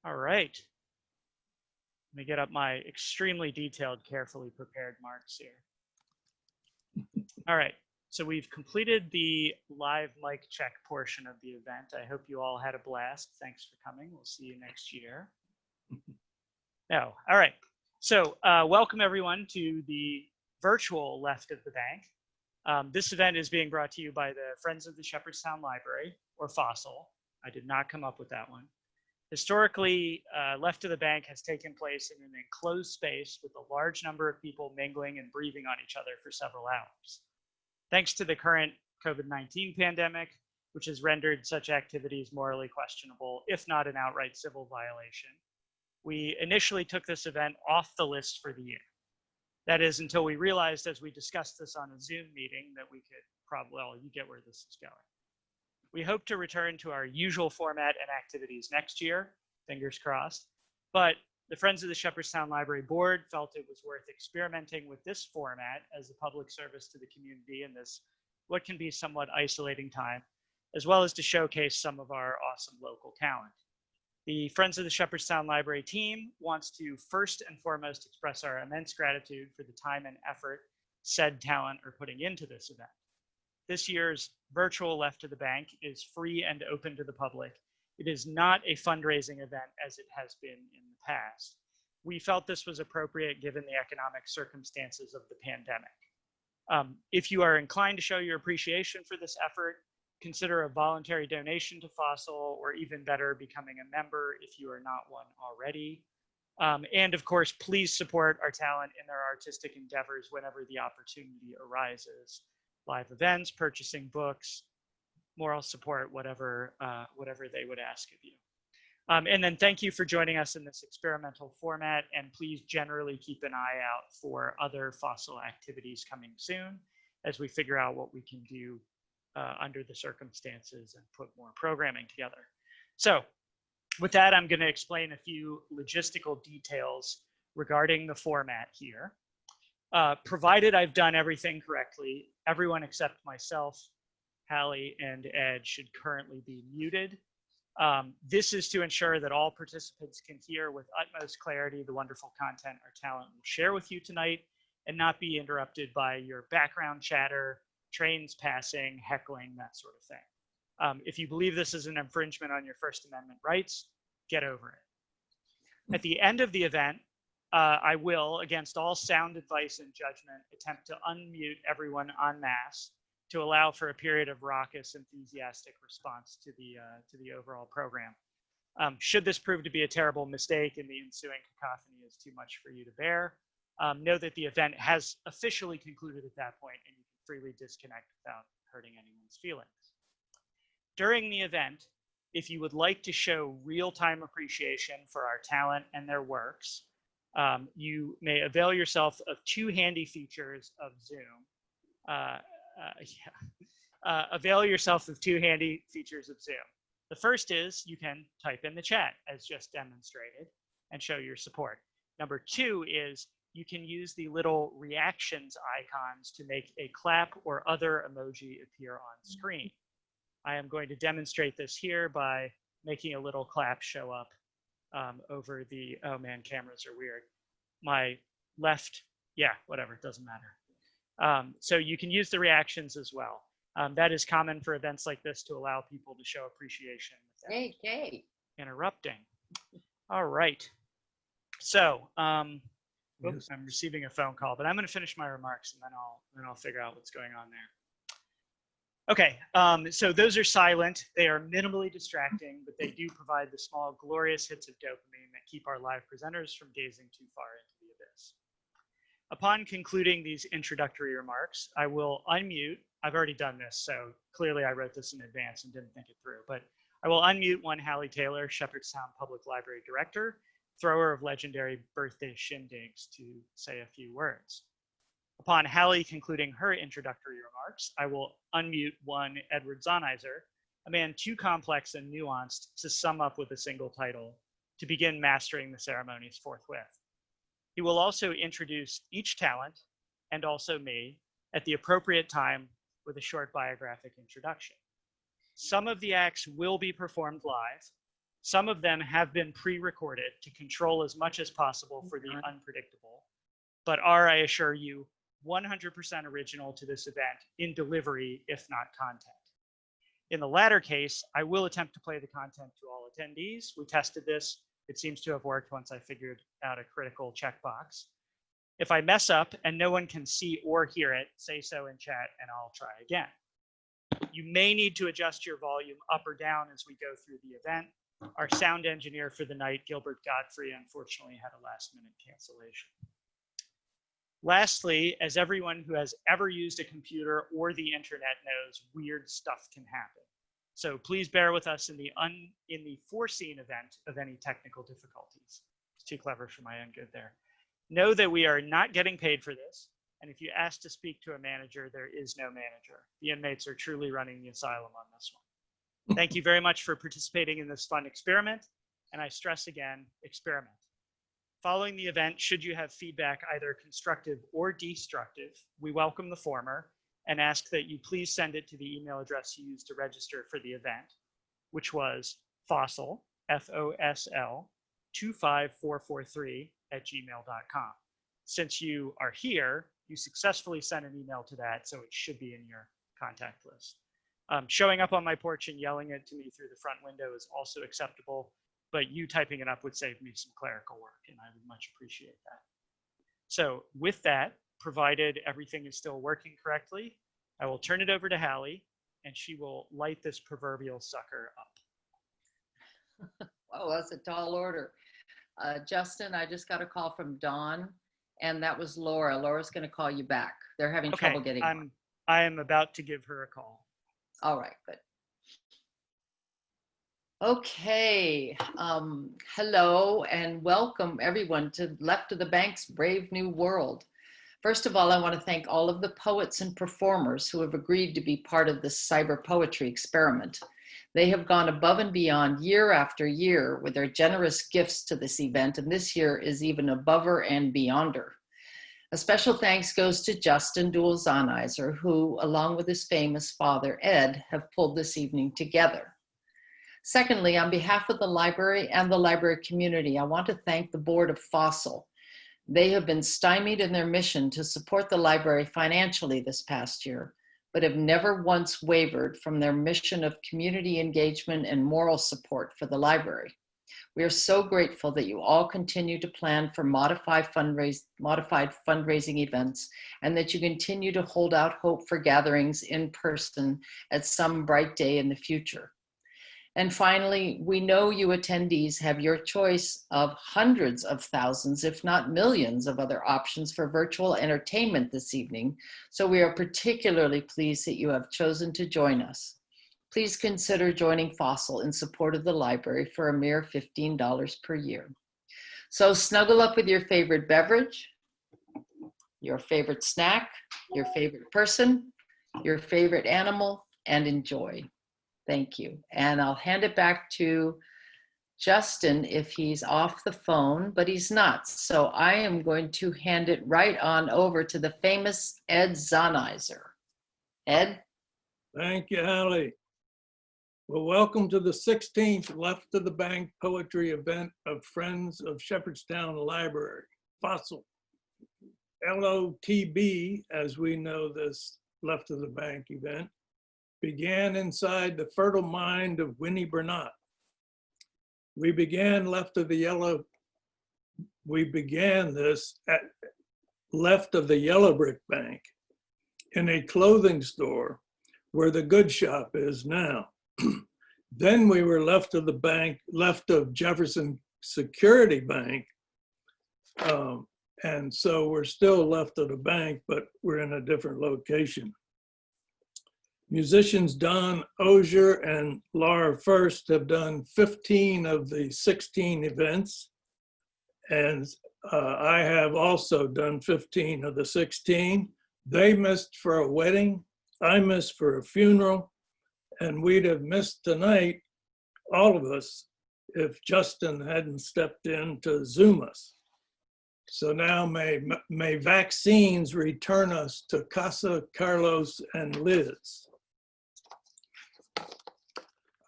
All right. Let me get up my extremely detailed, carefully prepared marks here. All right. So we've completed the live mic check portion of the event. I hope you all had a blast. Thanks for coming. We'll see you next year. No. All right. So welcome everyone to the virtual left of the bank. This event is being brought to you by the Friends of the Shepherdstown Library, or FOSL. I did not come up with that one. Historically, left of the bank has taken place in an enclosed space with a large number of people mingling and breathing on each other for several hours. Thanks to the current COVID-19 pandemic, which has rendered such activities morally questionable, if not an outright civil violation, we initially took this event off the list for the year. That is until we realized, as we discussed this on a Zoom meeting, that we could probably, well, you get where this is going. We hope to return to our usual format and activities next year, fingers crossed, but the Friends of the Shepherdstown Library Board felt it was worth experimenting with this format as a public service to the community in this, what can be somewhat isolating time, as well as to showcase some of our awesome local talent. The Friends of the Shepherdstown Library team wants to first and foremost express our immense gratitude for the time and effort said talent are putting into this event. This year's virtual Left of the Bank is free and open to the public. It is not a fundraising event as it has been in the past. We felt this was appropriate given the economic circumstances of the pandemic. If you are inclined to show your appreciation for this effort, consider a voluntary donation to FOSL, or even better, becoming a member if you are not one already. And of course, please support our talent in their artistic endeavors whenever the opportunity arises. Live events, purchasing books, moral support, whatever they would ask of you. And then thank you for joining us in this experimental format, and please generally keep an eye out for other FOSL activities coming soon as we figure out what we can do under the circumstances and put more programming together. So with that, I'm going to explain a few logistical details regarding the format here. Provided I've done everything correctly, everyone except myself, Hallie, and Ed should currently be muted. This is to ensure that all participants can hear with utmost clarity the wonderful content our talent will share with you tonight and not be interrupted by your background chatter, trains passing, heckling, that sort of thing. If you believe this is an infringement on your First Amendment rights, get over it. At the end of the event, I will, against all sound advice and judgment, attempt to unmute everyone en masse to allow for a period of raucous, enthusiastic response to the overall program. Should this prove to be a terrible mistake and the ensuing cacophony is too much for you to bear, know that the event has officially concluded at that point, and you can freely disconnect without hurting anyone's feelings. During the event, if you would like to show real-time appreciation for our talent and their works, you may avail yourself of two handy features of Zoom. Avail yourself of two handy features of Zoom. The first is you can type in the chat as just demonstrated and show your support. Number two is you can use the little reactions icons to make a clap or other emoji appear on screen. I am going to demonstrate this here by making a little clap show up over the, oh man, cameras are weird. My left, yeah, whatever, it doesn't matter. So you can use the reactions as well. That is common for events like this to allow people to show appreciation without interrupting. All right. So, oops, I'm receiving a phone call, but I'm going to finish my remarks and then I'll figure out what's going on there. Okay, so those are silent. They are minimally distracting, but they do provide the small, glorious hits of dopamine that keep our live presenters from gazing too far into the abyss. Upon concluding these introductory remarks, I will unmute. I've already done this, so clearly I wrote this in advance and didn't think it through, but I will unmute one Hallie Taylor, Shepherdstown Public Library Director, thrower of legendary birthday shindigs, to say a few words. Upon Hallie concluding her introductory remarks, I will unmute one Edward Zahniser, a man too complex and nuanced to sum up with a single title, to begin mastering the ceremonies forthwith. He will also introduce each talent, and also me, at the appropriate time with a short biographic introduction. Some of the acts will be performed live. Some of them have been pre-recorded to control as much as possible for the unpredictable, but are, I assure you, 100% original to this event in delivery, if not content. In the latter case, I will attempt to play the content to all attendees. We tested this. It seems to have worked once I figured out a critical checkbox. If I mess up and no one can see or hear it, say so in chat and I'll try again. You may need to adjust your volume up or down as we go through the event. Our sound engineer for the night, Gilbert Godfrey, unfortunately had a last-minute cancellation. Lastly, as everyone who has ever used a computer or the internet knows, weird stuff can happen. So please bear with us in the foreseen event of any technical difficulties. It's too clever for my own good there. Know that we are not getting paid for this. And if you ask to speak to a manager, there is no manager. The inmates are truly running the asylum on this one. Thank you very much for participating in this fun experiment. And I stress again, experiment. Following the event, should you have feedback, either constructive or destructive, we welcome the former and ask that you please send it to the email address you used to register for the event, which was FOSL, F-O-S-L, 25443@gmail.com. Since you are here, you successfully sent an email to that, so it should be in your contact list. Showing up on my porch and yelling it to me through the front window is also acceptable, but you typing it up would save me some clerical work, and I would much appreciate that. So with that, provided everything is still working correctly, I will turn it over to Hallie, and she will light this proverbial sucker up. Oh, that's a tall order. Justin, I just got a call from Dawn, and that was Laura. Laura's going to call you back. They're having trouble getting on. I am about to give her a call. All right, good. Okay, hello and welcome everyone to Left of the Bank's Brave New World. First of all, I want to thank all of the poets and performers who have agreed to be part of this cyber poetry experiment. They have gone above and beyond year after year with their generous gifts to this event, and this year is even abover and beyonder. A special thanks goes to Justin Duewel-Zahniser, who, along with his famous father, Ed, have pulled this evening together. Secondly, on behalf of the library and the library community, I want to thank the board of FOSL. They have been stymied in their mission to support the library financially this past year, but have never once wavered from their mission of community engagement and moral support for the library. We are so grateful that you all continue to plan for modified fundraising events, and that you continue to hold out hope for gatherings in person at some bright day in the future. And finally, we know you attendees have your choice of hundreds of thousands, if not millions, of other options for virtual entertainment this evening, so we are particularly pleased that you have chosen to join us. Please consider joining FOSL in support of the library for a mere $15 per year. So snuggle up with your favorite beverage, your favorite snack, your favorite person, your favorite animal, and enjoy. Thank you. And I'll hand it back to Justin if he's off the phone, but he's not. So I am going to hand it right on over to the famous Ed Zahniser. Ed? Thank you, Hallie. Well, welcome to the 16th Left of the Bank poetry event of Friends of Shepherdstown Library, FOSL. LOTB, as we know this Left of the Bank event, began inside the fertile mind of Winnie Burnott. We began this at left of the Yellow Brick Bank in a clothing store where the Good Shop is now. Then we were left of the bank, left of Jefferson Security Bank. And so we're still left of the bank, but we're in a different location. Musicians Don Oehser and Laura First have done 15 of the 16 events. And I have also done 15 of the 16. They missed for a wedding, I missed for a funeral, and we'd have missed tonight, all of us, if Justin hadn't stepped in to Zoom us. So now may vaccines return us to Casa, Carlos, and Liz.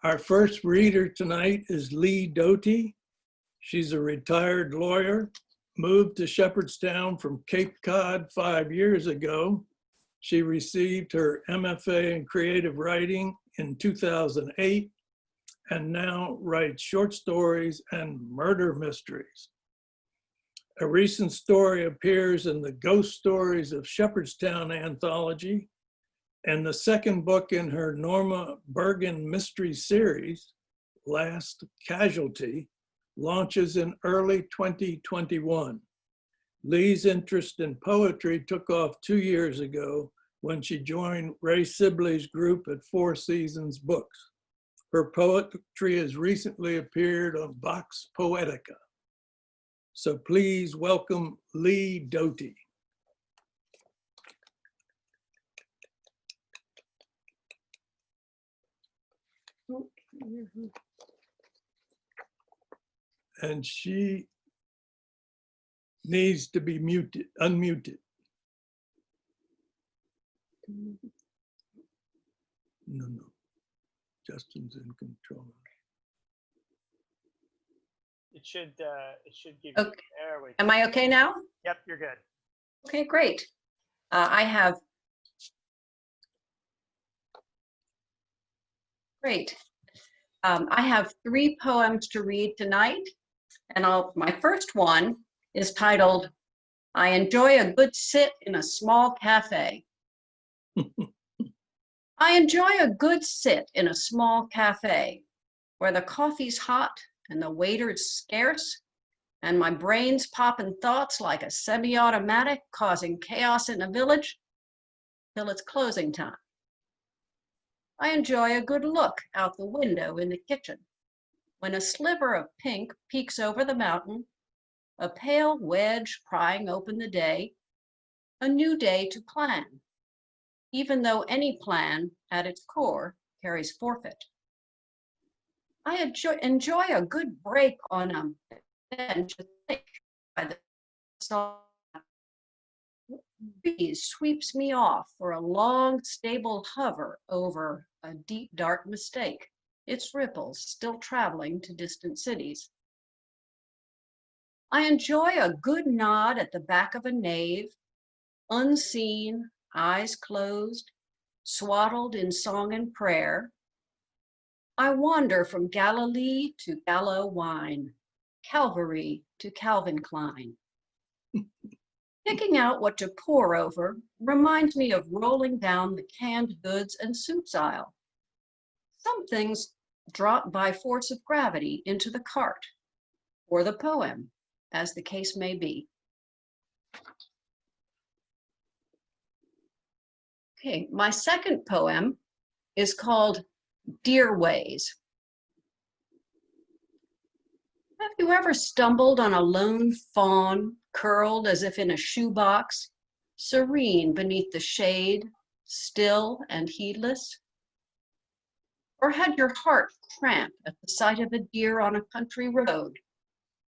Our first reader tonight is Lee Doty. She's a retired lawyer, moved to Shepherdstown from Cape Cod 5 years ago. She received her MFA in creative writing in 2008 and now writes short stories and murder mysteries. A recent story appears in the Ghost Stories of Shepherdstown anthology, and the second book in her Norma Bergen mystery series, Last Casualty, launches in early 2021. Lee's interest in poetry took off 2 years ago when she joined Ray Sibley's group at Four Seasons Books. Her poetry has recently appeared on Vox Poetica. So please welcome Lee Doty. And she needs to be muted, unmuted. No. Justin's in control. It should give you, Okay. there we go. Am I okay now? Yep, you're good. Okay, great. I have, great. I have 3 poems to read tonight, and my first one is titled, I Enjoy a Good Sit in a Small Cafe. I enjoy a good sit in a small cafe where the coffee's hot and the waiter's scarce, and my brain's popping thoughts like a semi-automatic causing chaos in a village till it's closing time. I enjoy a good look out the window in the kitchen when a sliver of pink peeks over the mountain, a pale wedge prying open the day, a new day to plan, even though any plan at its core carries forfeit. I enjoy a good break on a bench by the breeze sweeps me off for a long, stable hover over a deep, dark mistake, its ripples still traveling to distant cities. I enjoy a good nod at the back of a nave, unseen, eyes closed, swaddled in song and prayer. I wander from Galilee to Gallo wine, Calvary to Calvin Klein. Picking out what to pour over reminds me of rolling down the canned goods and soups aisle. Some things drop by force of gravity into the cart or the poem, as the case may be. Okay, my second poem is called Deer Ways. Have you ever stumbled on a lone fawn curled as if in a shoebox, serene beneath the shade, still and heedless? Or had your heart cramp at the sight of a deer on a country road,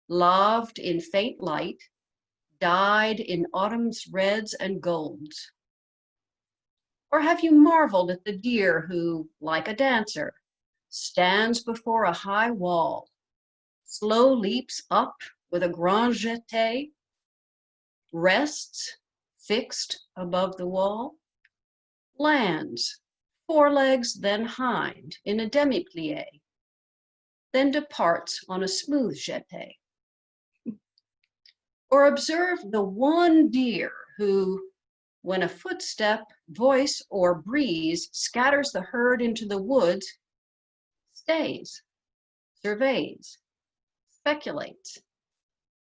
laved in faint light, dyed in autumn's reds and golds? Or have you marveled at the deer who, like a dancer, stands before a high wall, slow leaps up with a grand jeté, rests fixed above the wall, lands, forelegs then hind in a demi-plie, then departs on a smooth jeté? Or observe the one deer who, when a footstep, voice, or breeze scatters the herd into the woods, stays, surveys, speculates,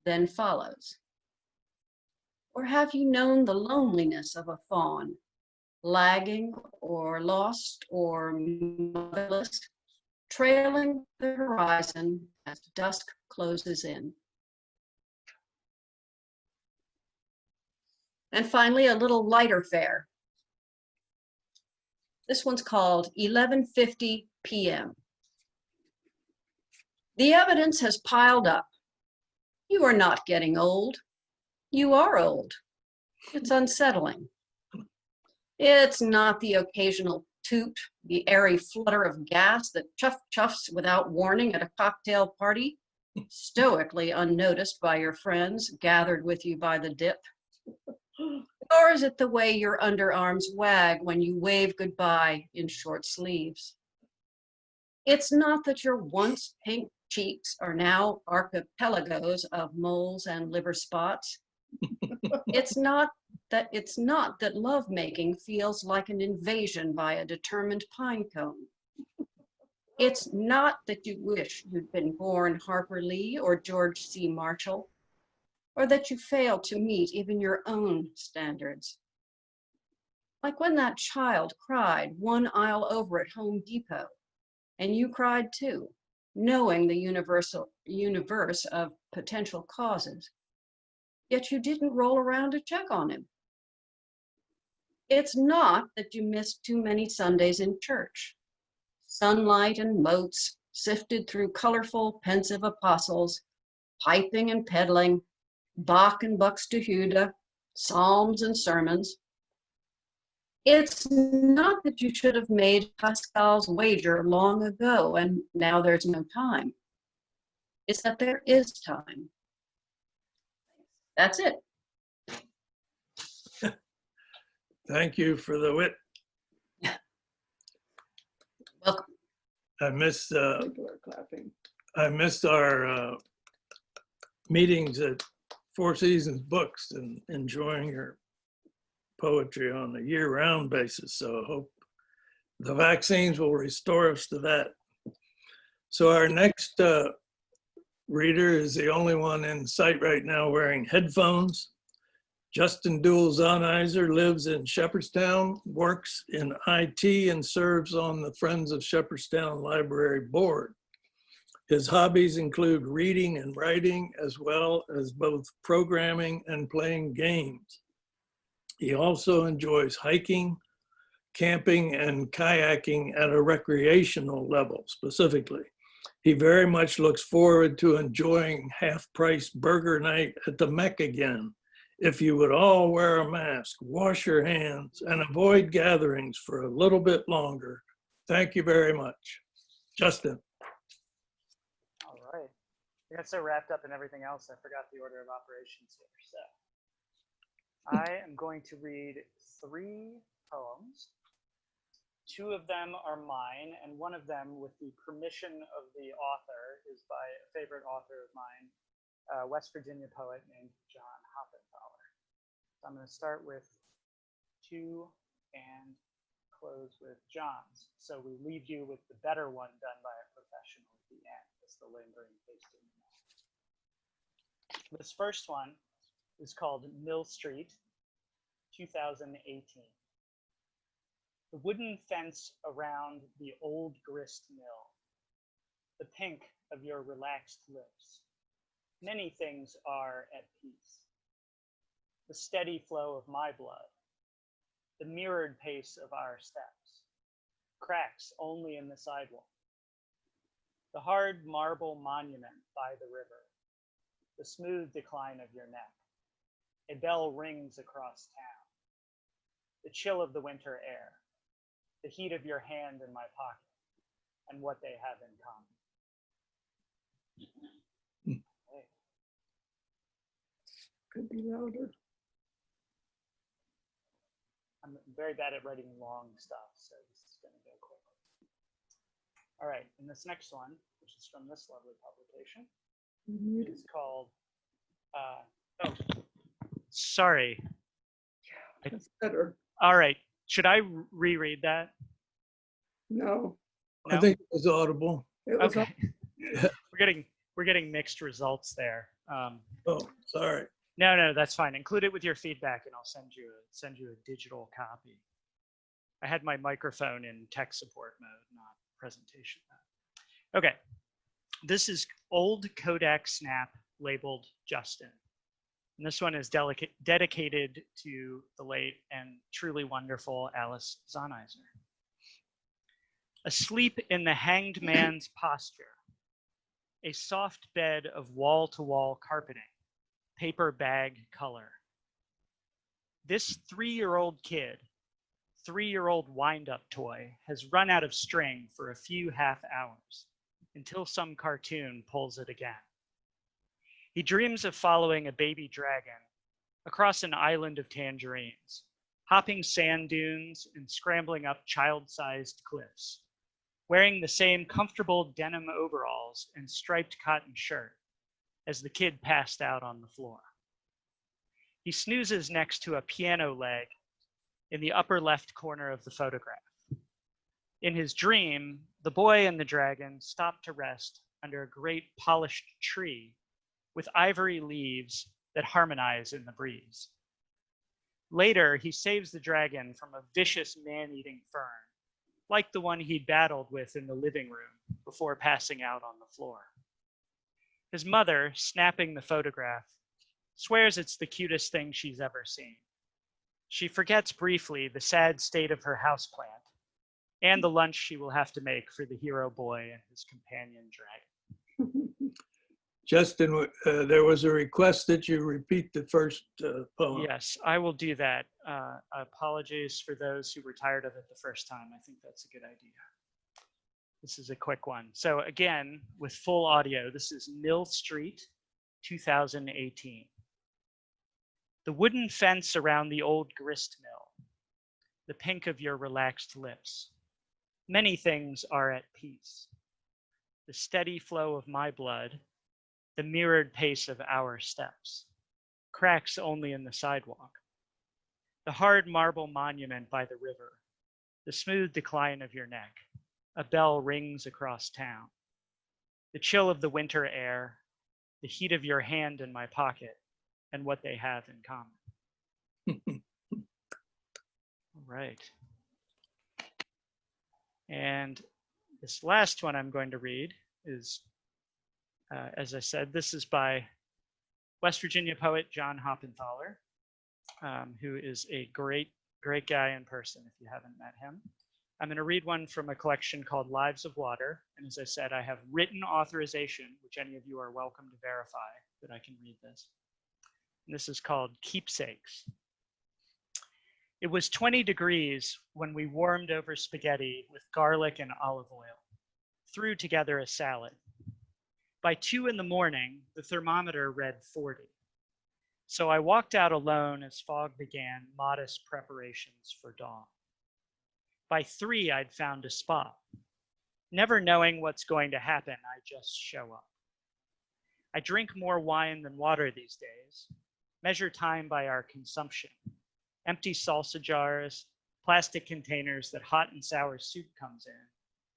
then follows? Or have you known the loneliness of a fawn, lagging or lost or motherless, trailing the horizon as dusk closes in? And finally, a little lighter fare. This one's called 11:50 p.m. The evidence has piled up. You are not getting old. You are old. It's unsettling. It's not the occasional toot, the airy flutter of gas that chuffs without warning at a cocktail party, stoically unnoticed by your friends gathered with you by the dip? Or is it the way your underarms wag when you wave goodbye in short sleeves? It's not that your once pink cheeks are now archipelagos of moles and liver spots. It's not that lovemaking feels like an invasion by a determined pine cone. It's not that you wish you'd been born Harper Lee or George C. Marshall, or that you failed to meet even your own standards. Like when that child cried one aisle over at Home Depot, and you cried too, knowing the universe of potential causes, yet you didn't roll around to check on him. It's not that you missed too many Sundays in church. Sunlight and motes sifted through colorful, pensive apostles, piping and peddling, Bach and Buxtehude, psalms and sermons. It's not that you should have made Pascal's wager long ago and now there's no time. It's that there is time. That's it. Thank you for the wit. Welcome. I missed People are clapping. our meetings at Four Seasons Books and enjoying your poetry on a year-round basis. So I hope the vaccines will restore us to that. So our next reader is the only one in sight right now wearing headphones. Justin Duewel-Zahniser lives in Shepherdstown, works in IT, and serves on the Friends of Shepherdstown Library board. His hobbies include reading and writing, as well as both programming and playing games. He also enjoys hiking, camping, and kayaking at a recreational level specifically. He very much looks forward to enjoying half-price burger night at the Mech again. If you would all wear a mask, wash your hands, and avoid gatherings for a little bit longer. Thank you very much. Justin. All right. I got so wrapped up in everything else, I forgot the order of operations here. So I am going to read 3 poems. 2 of them are mine, and one of them, with the permission of the author, is by a favorite author of mine, a West Virginia poet named John Hoppenthaler. So I'm going to start with 2 and close with John's. So we leave you with the better one done by a professional at the end. That's the lingering taste in the mouth. This first one is called Mill Street, 2018. The wooden fence around the old grist mill, the pink of your relaxed lips. Many things are at peace. The steady flow of my blood, the mirrored pace of our steps, cracks only in the sidewalk, the hard marble monument by the river, the smooth decline of your neck. A bell rings across town, the chill of the winter air, the heat of your hand in my pocket, and what they have in common. Could be louder. I'm very bad at writing long stuff, so this is going to go quickly. All right, and this next one, which is from this lovely publication, is called, oh, sorry. That's better. All right, should I reread that? No, I No? think it was audible. it was Okay. We're getting mixed results there. Oh, sorry. No, that's fine. Include it with your feedback, and I'll send you a digital copy. I had my microphone in tech support mode, not presentation mode. Okay, this is old Kodak snap labeled Justin, and this one is dedicated to the late and truly wonderful Alice Zahniser. Asleep in the hanged man's posture, a soft bed of wall-to-wall carpeting, paper bag color. This 3-year-old kid, 3-year-old wind-up toy has run out of string for a few half hours until some cartoon pulls it again. He dreams of following a baby dragon across an island of tangerines, hopping sand dunes and scrambling up child-sized cliffs, wearing the same comfortable denim overalls and striped cotton shirt as the kid passed out on the floor. He snoozes next to a piano leg in the upper left corner of the photograph. In his dream, the boy and the dragon stop to rest under a great polished tree with ivory leaves that harmonize in the breeze. Later, he saves the dragon from a vicious man-eating fern, like the one he'd battled with in the living room before passing out on the floor. His mother, snapping the photograph, swears it's the cutest thing she's ever seen. She forgets briefly the sad state of her houseplant and the lunch she will have to make for the hero boy and his companion dragon. Justin, there was a request that you repeat the first poem. Yes, I will do that. Apologies for those who were tired of it the first time. I think that's a good idea. This is a quick one. So again, with full audio, this is Mill Street, 2018. The wooden fence around the old grist mill, the pink of your relaxed lips. Many things are at peace. The steady flow of my blood, the mirrored pace of our steps, cracks only in the sidewalk. The hard marble monument by the river, the smooth decline of your neck, a bell rings across town. The chill of the winter air, the heat of your hand in my pocket, and what they have in common. All right. And this last one I'm going to read is, as I said, this is by West Virginia poet John Hoppenthaler, who is a great guy in person if you haven't met him. I'm going to read one from a collection called Lives of Water. And as I said, I have written authorization, which any of you are welcome to verify that I can read this. And this is called Keepsakes. It was 20 degrees when we warmed over spaghetti with garlic and olive oil, threw together a salad. By 2 in the morning, the thermometer read 40. So I walked out alone as fog began modest preparations for dawn. By 3, I'd found a spot. Never knowing what's going to happen, I just show up. I drink more wine than water these days, measure time by our consumption. Empty salsa jars, plastic containers that hot and sour soup comes in,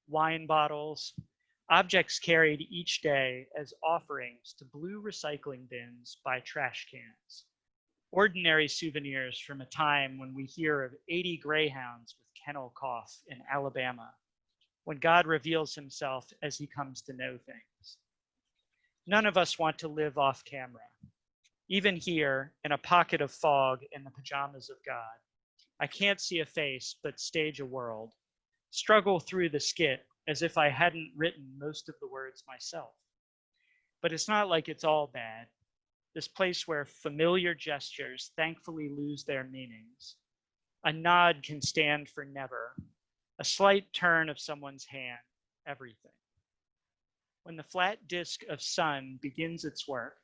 wine bottles, objects carried each day as offerings to blue recycling bins by trash cans. Ordinary souvenirs from a time when we hear of 80 greyhounds with kennel cough in Alabama, when God reveals himself as he comes to know things. None of us want to live off camera. Even here, in a pocket of fog in the pajamas of God, I can't see a face but stage a world, struggle through the skit as if I hadn't written most of the words myself. But it's not like it's all bad. This place where familiar gestures thankfully lose their meanings. A nod can stand for never. A slight turn of someone's hand, everything. When the flat disk of sun begins its work,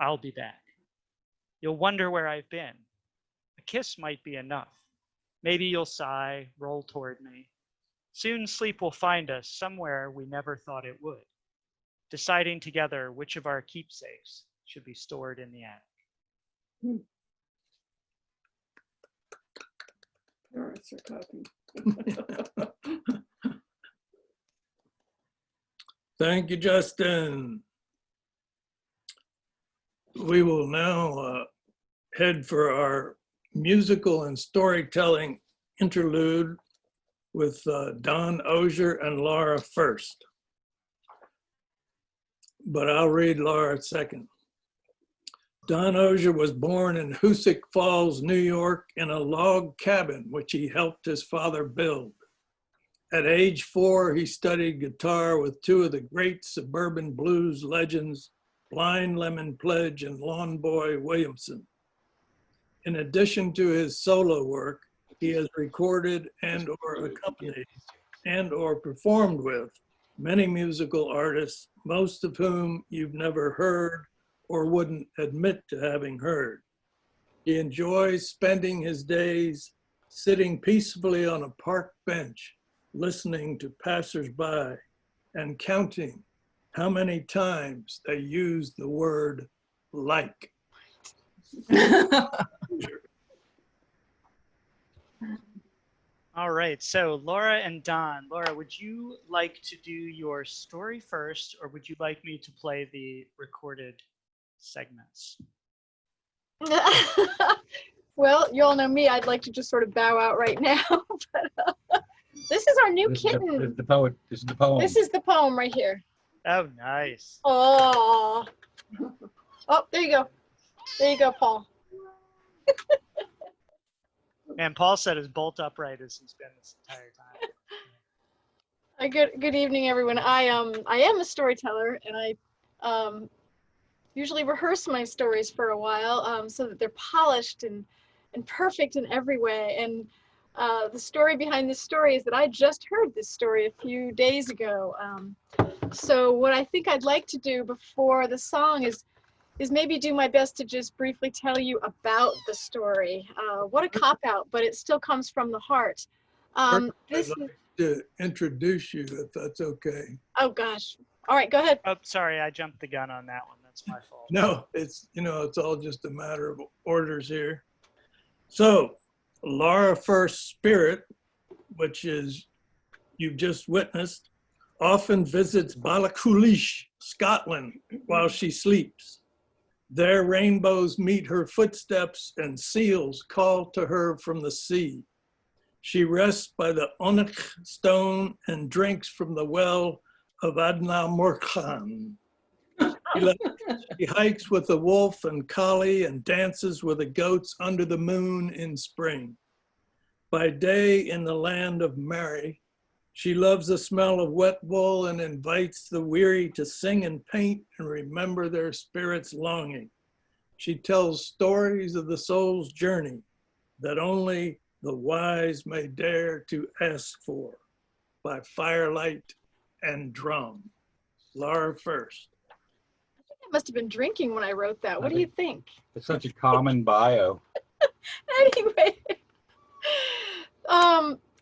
I'll be back. You'll wonder where I've been. A kiss might be enough. Maybe you'll sigh, roll toward me. Soon sleep will find us somewhere we never thought it would, deciding together which of our keepsakes should be stored in the attic. Parents are copying. Thank you, Justin. We will now head for our musical and storytelling interlude with Don Oehser and Laura first. But I'll read Laura second. Don Oehser was born in Hoosick Falls, New York, in a log cabin which he helped his father build. At age 4, he studied guitar with 2 of the great suburban blues legends, Blind Lemon Pledge and Lawn Boy Williamson. In addition to his solo work, He has recorded and or accompanied and or performed with many musical artists, most of whom you've never heard or wouldn't admit to having heard. He enjoys spending his days sitting peacefully on a park bench, listening to passersby and counting how many times they use the word like. All right, so Laura and Don. Laura, would you like to do your story first, or would you like me to play the recorded segments? Well, you all know me. I'd like to just sort of bow out right now. But, this is our new kitten. This is the poet. This is the poem. This is the poem right here. Oh, nice. Oh, oh, there you go. There you go, Paul. Man, Paul said as bolt upright as he's been this entire time. Good evening, everyone. I am a storyteller, and I usually rehearse my stories for a while so that they're polished and perfect in every way. And the story behind this story is that I just heard this story a few days ago. So what I think I'd like to do before the song is maybe do my best to just briefly tell you about the story. What a cop-out, but it still comes from the heart. This I'd like to introduce you, if that's okay. Oh gosh. All right, go ahead. Oh, sorry, I jumped the gun on that one. That's my fault. No, it's, it's all just a matter of orders here. So, Laura First Spirit, which is you've just witnessed, often visits Ballachulish, Scotland, while she sleeps. There rainbows meet her footsteps and seals call to her from the sea. She rests by the onyx stone and drinks from the well of Adna Morkhan. She hikes with the wolf and collie and dances with the goats under the moon in spring. By day in the land of Mary, she loves the smell of wet wool and invites the weary to sing and paint and remember their spirit's longing. She tells stories of the soul's journey that only the wise may dare to ask for by firelight and drum. Laura First. I must have been drinking when I wrote that. What do you think? It's such a common bio. Anyway,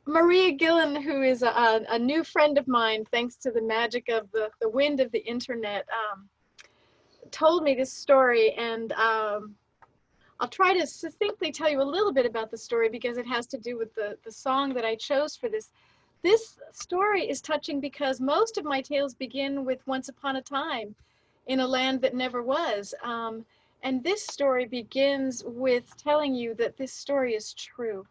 Maria Gillen, who is a new friend of mine, thanks to the magic of the wind of the internet, told me this story, and I'll try to succinctly tell you a little bit about the story because it has to do with the song that I chose for this. This story is touching because most of my tales begin with once upon a time in a land that never was. And this story begins with telling you that this story is true.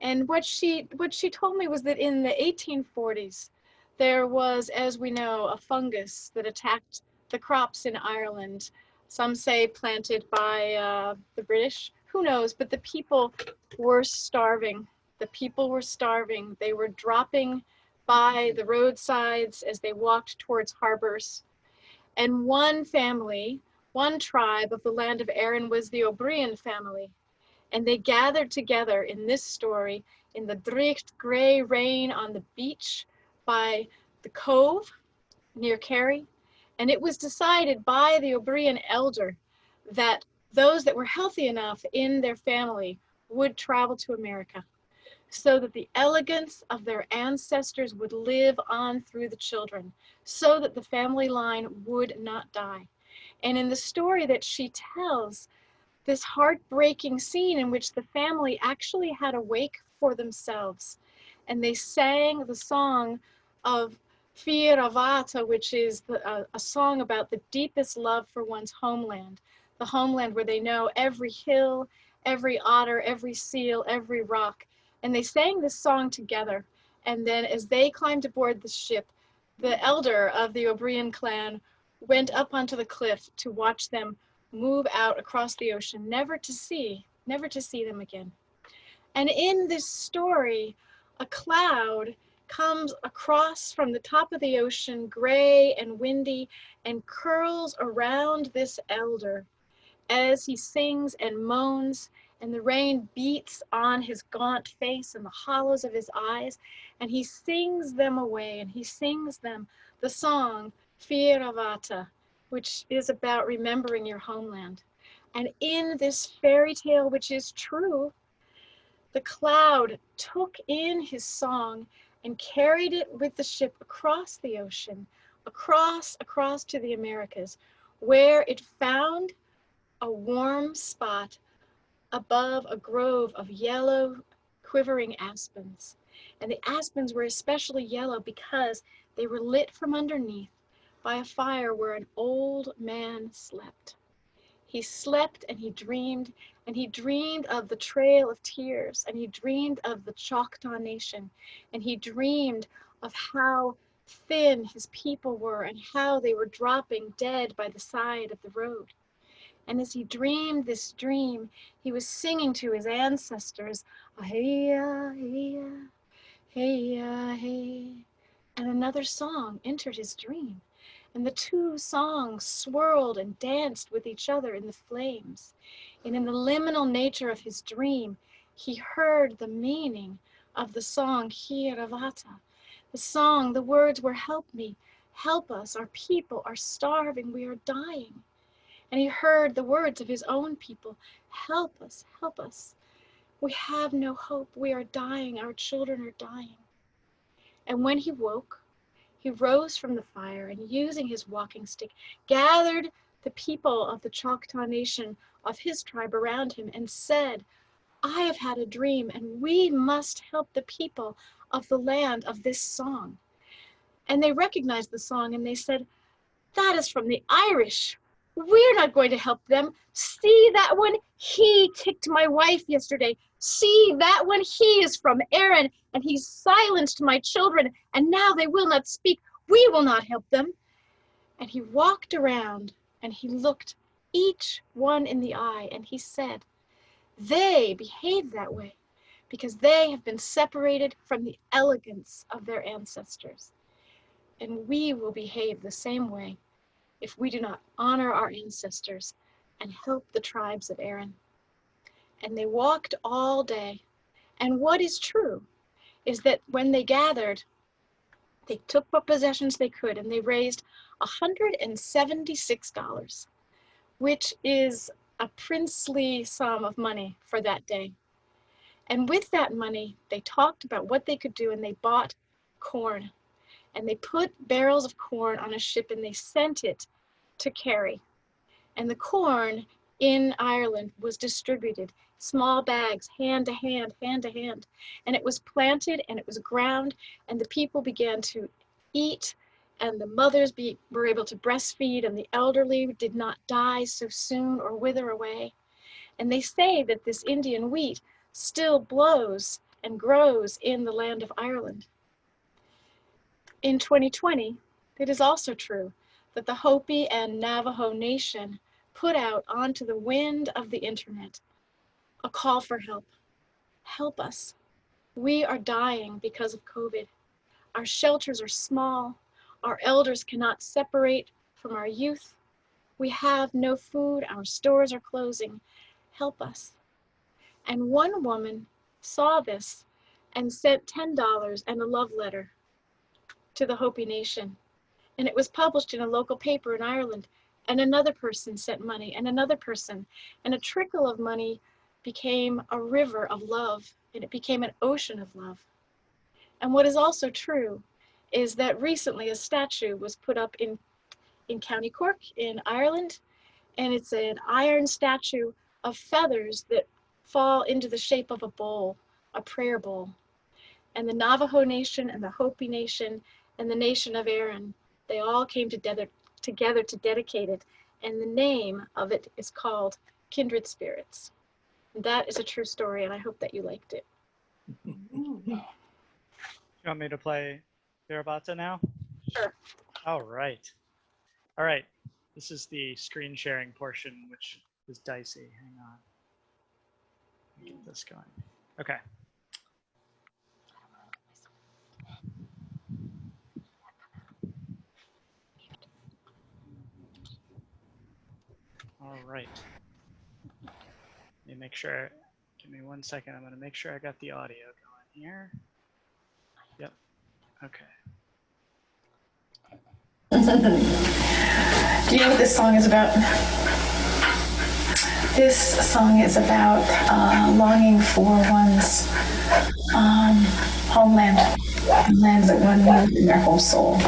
And what she told me was that in the 1840s, there was, as we know, a fungus that attacked the crops in Ireland. Some say planted by the British, who knows, but the people were starving. The people were starving. They were dropping by the roadsides as they walked towards harbors. And one family, one tribe of the land of Erin was the O'Brien family. And they gathered together in this story in the dricht gray rain on the beach by the cove near Kerry. And it was decided by the O'Brien elder that those that were healthy enough in their family would travel to America so that the elegance of their ancestors would live on through the children, so that the family line would not die. And in the story that she tells, this heartbreaking scene in which the family actually had a wake for themselves, and they sang the song of Fir Avata, which is a song about the deepest love for one's homeland, the homeland where they know every hill, every otter, every seal, every rock. And they sang this song together. And then as they climbed aboard the ship, the elder of the O'Brien clan went up onto the cliff to watch them move out across the ocean, never to see them again. And in this story, a cloud comes across from the top of the ocean, gray and windy, and curls around this elder as he sings and moans and the rain beats on his gaunt face and the hollows of his eyes, and he sings them away, and he sings them the song Firavata, which is about remembering your homeland. And in this fairy tale, which is true, the cloud took in his song and carried it with the ship across the ocean, across to the Americas, where it found a warm spot above a grove of yellow, quivering aspens. And the aspens were especially yellow because they were lit from underneath by a fire where an old man slept. He slept and he dreamed of the Trail of Tears, and he dreamed of the Choctaw Nation, and he dreamed of how thin his people were and how they were dropping dead by the side of the road. And as he dreamed this dream, he was singing to his ancestors, "Hey-ya, hey-ya, hey-ya, hey." And another song entered his dream. And the two songs swirled and danced with each other in the flames. And in the liminal nature of his dream, he heard the meaning of the song Hiravata. The song, the words were, "Help me, help us, our people are starving, we are dying." And he heard the words of his own people, "Help us, help us. We have no hope, we are dying, our children are dying." And when he woke, he rose from the fire and using his walking stick, gathered the people of the Choctaw Nation of his tribe around him and said, "I have had a dream and we must help the people of the land of this song." And they recognized the song and they said, "That is from the Irish. We're not going to help them. See that one? He kicked my wife yesterday. See that one? He is from Aaron, and he silenced my children, and now they will not speak. We will not help them." And he walked around, and he looked each one in the eye, and he said, "They behave that way because they have been separated from the elegance of their ancestors. And we will behave the same way if we do not honor our ancestors and help the tribes of Aaron." And they walked all day. And what is true is that when they gathered, they took what possessions they could and they raised $176, which is a princely sum of money for that day. And with that money, they talked about what they could do and they bought corn. And they put barrels of corn on a ship and they sent it to Kerry. And the corn in Ireland was distributed, small bags, hand to hand, hand to hand. And it was planted and it was ground and the people began to eat and the mothers were able to breastfeed and the elderly did not die so soon or wither away. And they say that this Indian wheat still blows and grows in the land of Ireland. In 2020, it is also true that the Hopi and Navajo Nation put out onto the wind of the internet a call for help. Help us. We are dying because of COVID. Our shelters are small. Our elders cannot separate from our youth. We have no food. Our stores are closing. Help us. And one woman saw this and sent $10 and a love letter to the Hopi Nation. And it was published in a local paper in Ireland. And another person sent money and another person. And a trickle of money became a river of love and it became an ocean of love. And what is also true is that recently a statue was put up in County Cork in Ireland. And it's an iron statue of feathers that fall into the shape of a bowl, a prayer bowl. And the Navajo Nation and the Hopi Nation and the Nation of Aaron, they all came together to dedicate it. And the name of it is called Kindred Spirits. And that is a true story, and I hope that you liked it. You want me to play Virabata now? Sure. All right. All right. This is the screen sharing portion, which is dicey. Hang on. Let me get this going. Okay. All right. Let me make sure Give me 1 second. I'm going to make sure I got the audio going here. Yep. Okay. Do you know what this song is about? This song is about longing for one's homeland, the land that one knows in their whole soul.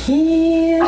Here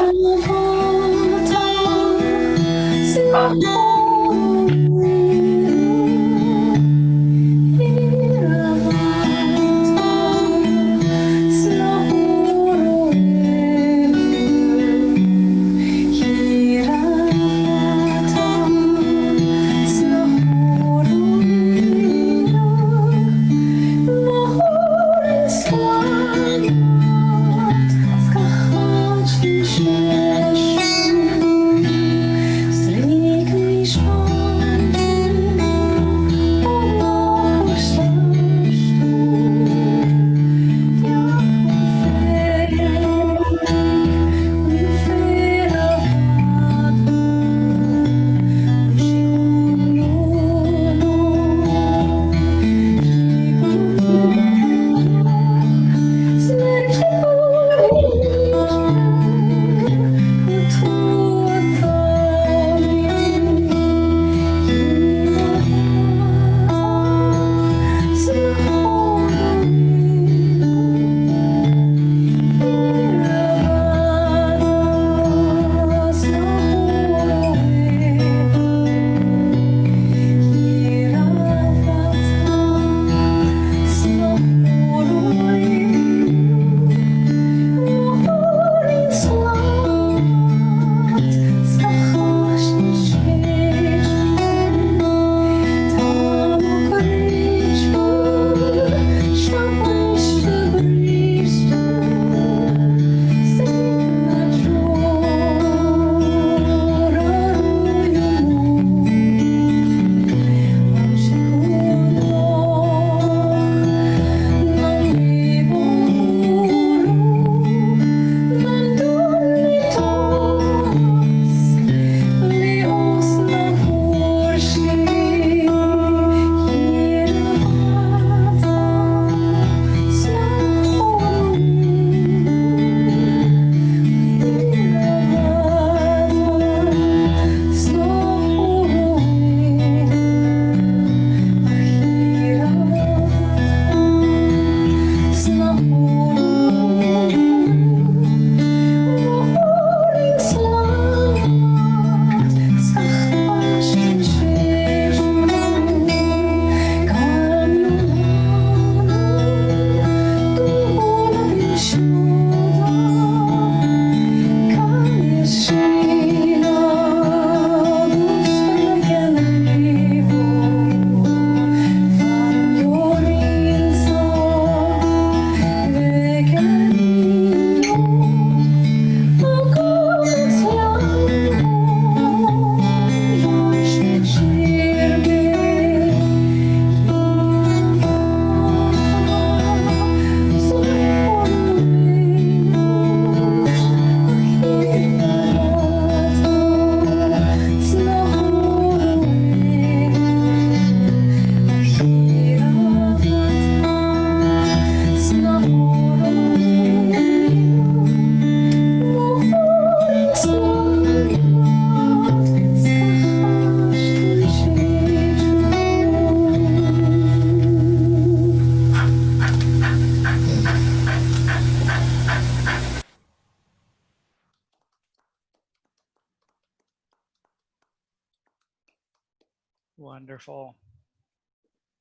Wonderful.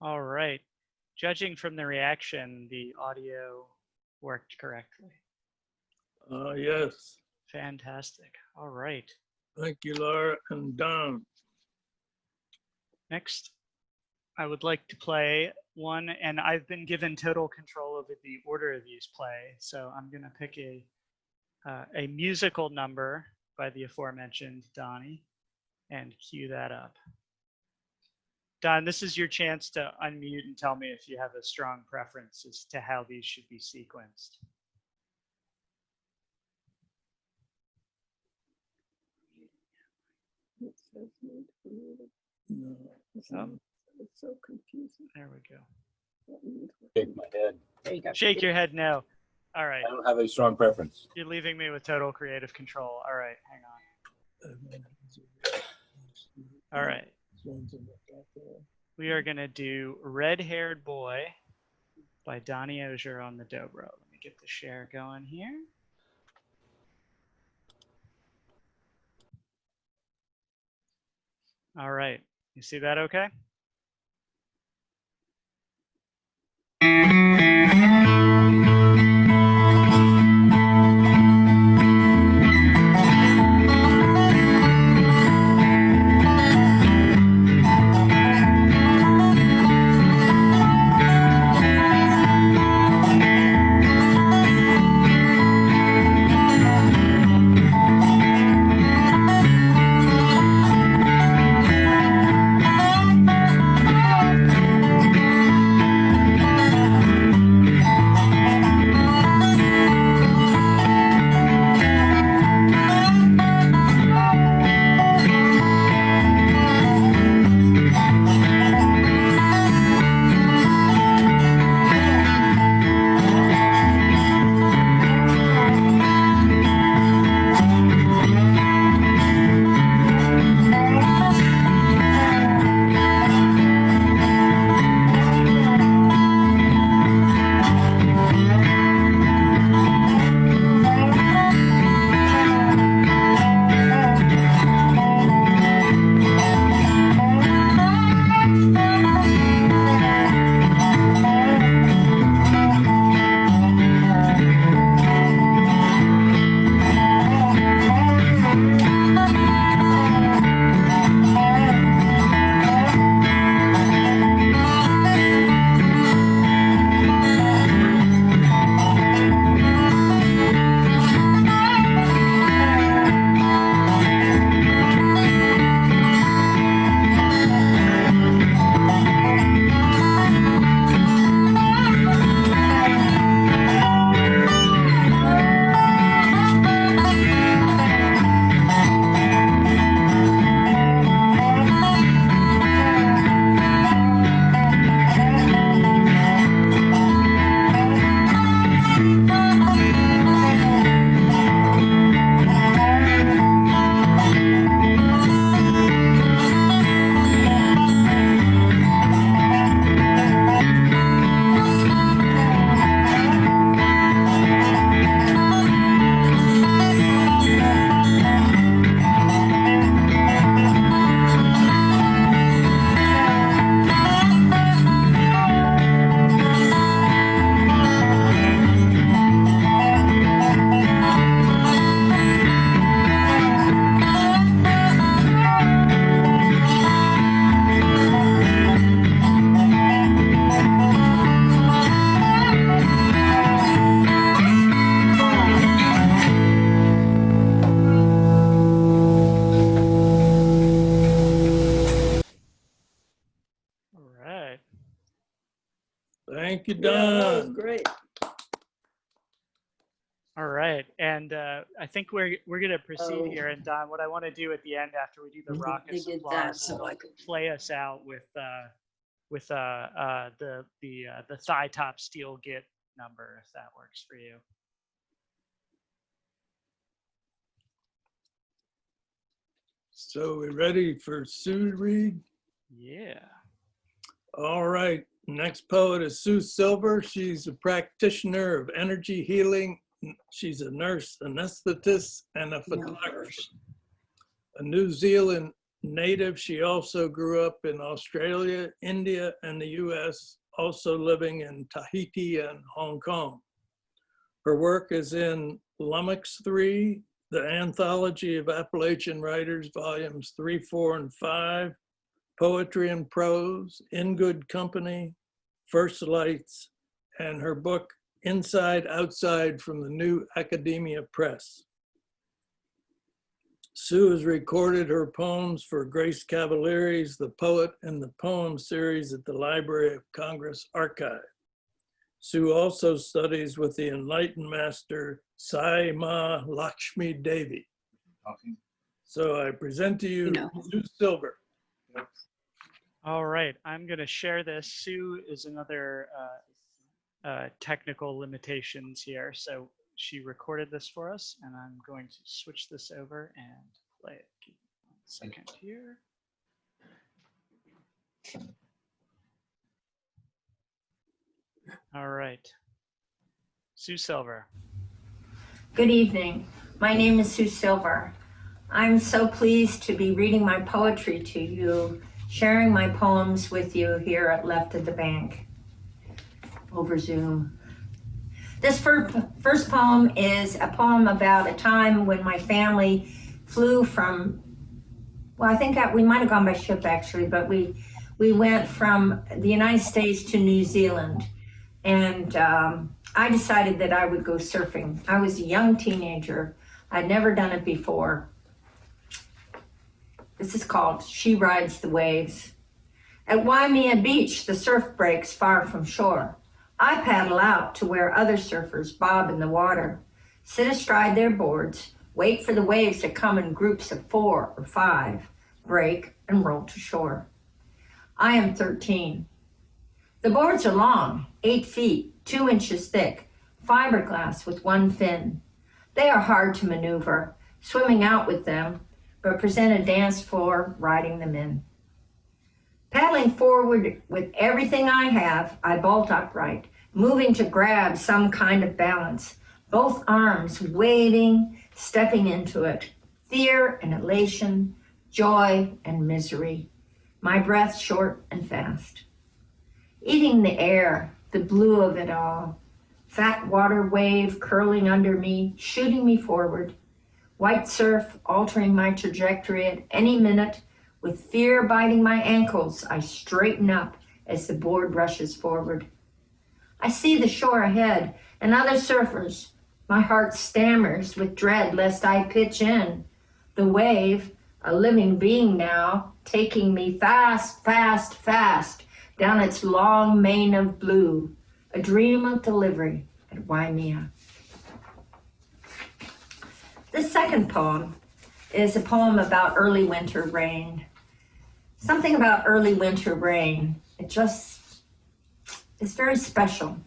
All right. Judging from the reaction, the audio worked correctly. Yes. Fantastic. All right. Thank you, Laura and Don. Next, I would like to play one, and I've been given total control over the order of these play. So I'm going to pick a musical number by the aforementioned Donnie and cue that up. Don, this is your chance to unmute and tell me if you have a strong preference as to how these should be sequenced. says need to be muted. No. It's so confusing. There we go. Shake my head. There you go. Shake your head no. All right. I don't have a strong preference. You're leaving me with total creative control. All right, hang on. All right. We are going to do Red Haired Boy by Donny Oehser on the dobro. Let me get the share going here. All right. You see that okay? Thank you, Yeah, that was Don. great. All right, and I think we're gonna proceed Oh. here. And Don, what I want to do at the end after we do the raucous They did applause, that so I could. play us out with the thigh top steel git number, if that works for you. So we ready for Sue to read? Yeah. All right, next poet is Sue Silver. She's a practitioner of energy healing. She's a nurse, anesthetist, and a photographer. A New Zealand native, she also grew up in Australia, India, and the US, also living in Tahiti and Hong Kong. Her work is in Lummox 3, the Anthology of Appalachian Writers, volumes 3, 4, and 5, Poetry and Prose, In Good Company, First Lights, and her book, Inside Outside, from the New Academia Press. Sue has recorded her poems for Grace Cavaliere's The Poet and the Poem series at the Library of Congress Archive. Sue also studies with the enlightened master Sai Ma Lakshmi Devi. So I present to you Sue Silver. All right, I'm going to share this. Sue is another technical limitations here. So she recorded this for us, and I'm going to switch this over and play it. Give me 1 second here. All right. Sue Silver. Good evening. My name is Sue Silver. I'm so pleased to be reading my poetry to you, sharing my poems with you here at Left of the Bank over Zoom. This first poem is a poem about a time when my family flew from, well, I think we might have gone by ship actually, but we went from the United States to New Zealand. And I decided that I would go surfing. I was a young teenager. I'd never done it before. This is called She Rides the Waves. At Waimea Beach, the surf breaks far from shore. I paddle out to where other surfers bob in the water, sit astride their boards, wait for the waves to come in groups of 4 or 5, break and roll to shore. I am 13. The boards are long, 8 feet, 2 inches thick, fiberglass with 1 fin. They are hard to maneuver, swimming out with them, but present a dance floor riding them in. Paddling forward with everything I have, I bolt upright, moving to grab some kind of balance, both arms waving, stepping into it, fear and elation, joy and misery, my breath short and fast. Eating the air, the blue of it all, fat water wave curling under me, shooting me forward, white surf altering my trajectory at any minute. With fear biting my ankles, I straighten up as the board rushes forward. I see the shore ahead and other surfers. My heart stammers with dread lest I pitch in. The wave, a living being now, taking me fast, fast, fast down its long mane of blue, a dream of delivery at Waimea. The second poem is a poem about early winter rain. Something about early winter rain, it just is very special.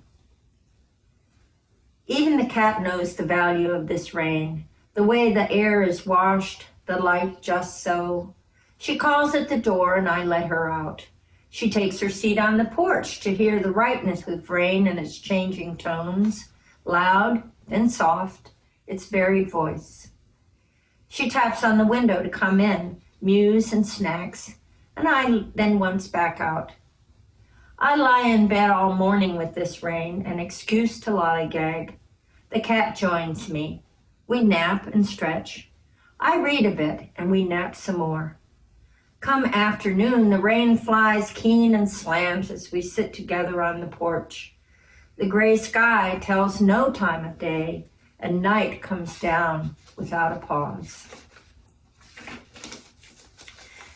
Even the cat knows the value of this rain, the way the air is washed, the light just so. She calls at the door and I let her out. She takes her seat on the porch to hear the ripeness of rain and its changing tones, loud and soft, its varied voice. She taps on the window to come in, muse and snacks, and I then once back out. I lie in bed all morning with this rain, an excuse to lollygag. The cat joins me. We nap and stretch. I read a bit and we nap some more. Come afternoon, the rain flies keen and slams as we sit together on the porch. The gray sky tells no time of day, and night comes down without a pause.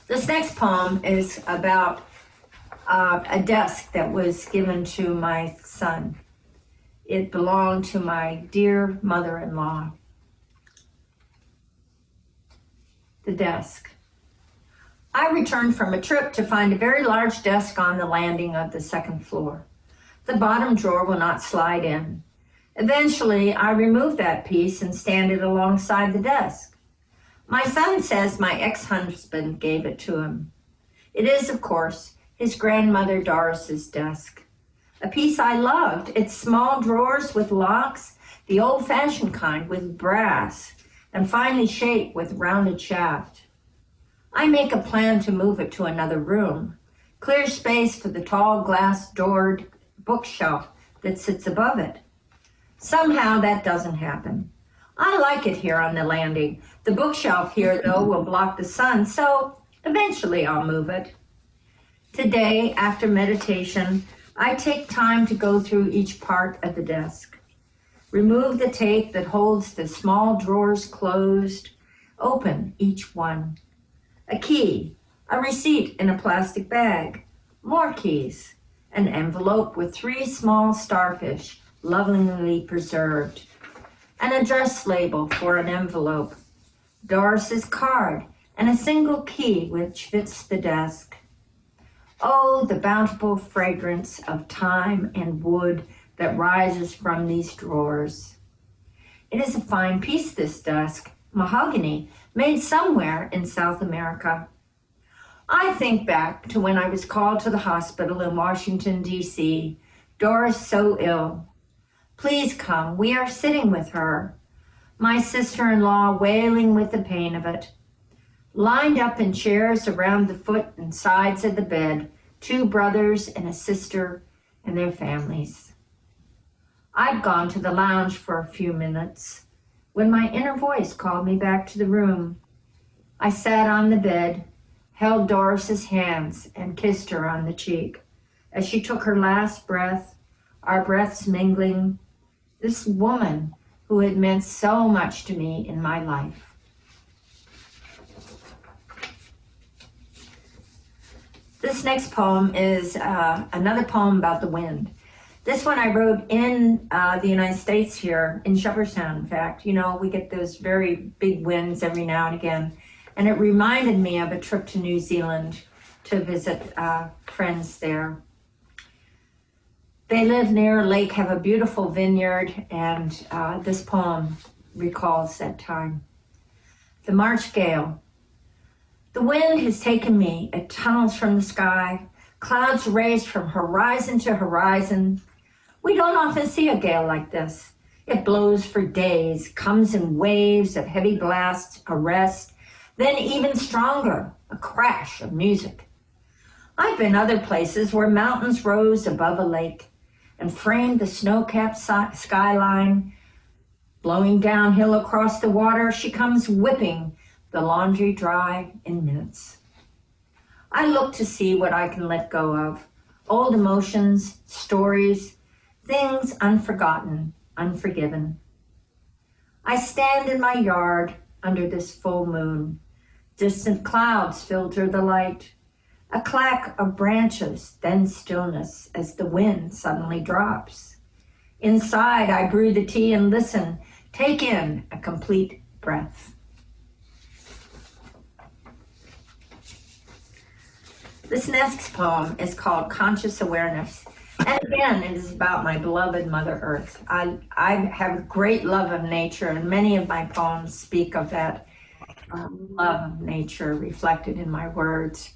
This next poem is about a desk that was given to my son. It belonged to my dear mother-in-law. The desk. I returned from a trip to find a very large desk on the landing of the second floor. The bottom drawer will not slide in. Eventually, I remove that piece and stand it alongside the desk. My son says my ex-husband gave it to him. It is, of course, his grandmother Doris's desk. A piece I loved, its small drawers with locks, the old-fashioned kind with brass, and finely shaped with rounded shaft. I make a plan to move it to another room, clear space for the tall glass-doored bookshelf that sits above it. Somehow that doesn't happen. I like it here on the landing. The bookshelf here, though, will block the sun, so eventually I'll move it. Today, after meditation, I take time to go through each part of the desk. Remove the tape that holds the small drawers closed, open each one. A key, a receipt in a plastic bag, more keys, an envelope with 3 small starfish lovingly preserved, an address label for an envelope, Doris's card, and a single key which fits the desk. Oh, the bountiful fragrance of thyme and wood that rises from these drawers. It is a fine piece, this desk, mahogany, made somewhere in South America. I think back to when I was called to the hospital in Washington, D.C., Doris so ill. Please come, we are sitting with her. My sister-in-law wailing with the pain of it. Lined up in chairs around the foot and sides of the bed, 2 brothers and a sister and their families. I'd gone to the lounge for a few minutes when my inner voice called me back to the room. I sat on the bed, held Doris's hands and kissed her on the cheek. As she took her last breath, our breaths mingling, this woman who had meant so much to me in my life. This next poem is another poem about the wind. This one I wrote in the United States here, in Shepherdstown, in fact. You know, we get those very big winds every now and again. And it reminded me of a trip to New Zealand to visit friends there. They live near a lake, have a beautiful vineyard, and this poem recalls that time. The March Gale. The wind has taken me, it tunnels from the sky, clouds race from horizon to horizon. We don't often see a gale like this. It blows for days, comes in waves of heavy blasts, a rest, then even stronger, a crash of music. I've been other places where mountains rose above a lake and framed the snow-capped skyline. Blowing downhill across the water, she comes whipping the laundry dry in minutes. I look to see what I can let go of, old emotions, stories, things unforgotten, unforgiven. I stand in my yard under this full moon. Distant clouds filter the light, a clack of branches, then stillness as the wind suddenly drops. Inside, I brew the tea and listen, take in a complete breath. This next poem is called Conscious Awareness. And again, it is about my beloved Mother Earth. I have a great love of nature, and many of my poems speak of that love of nature reflected in my words.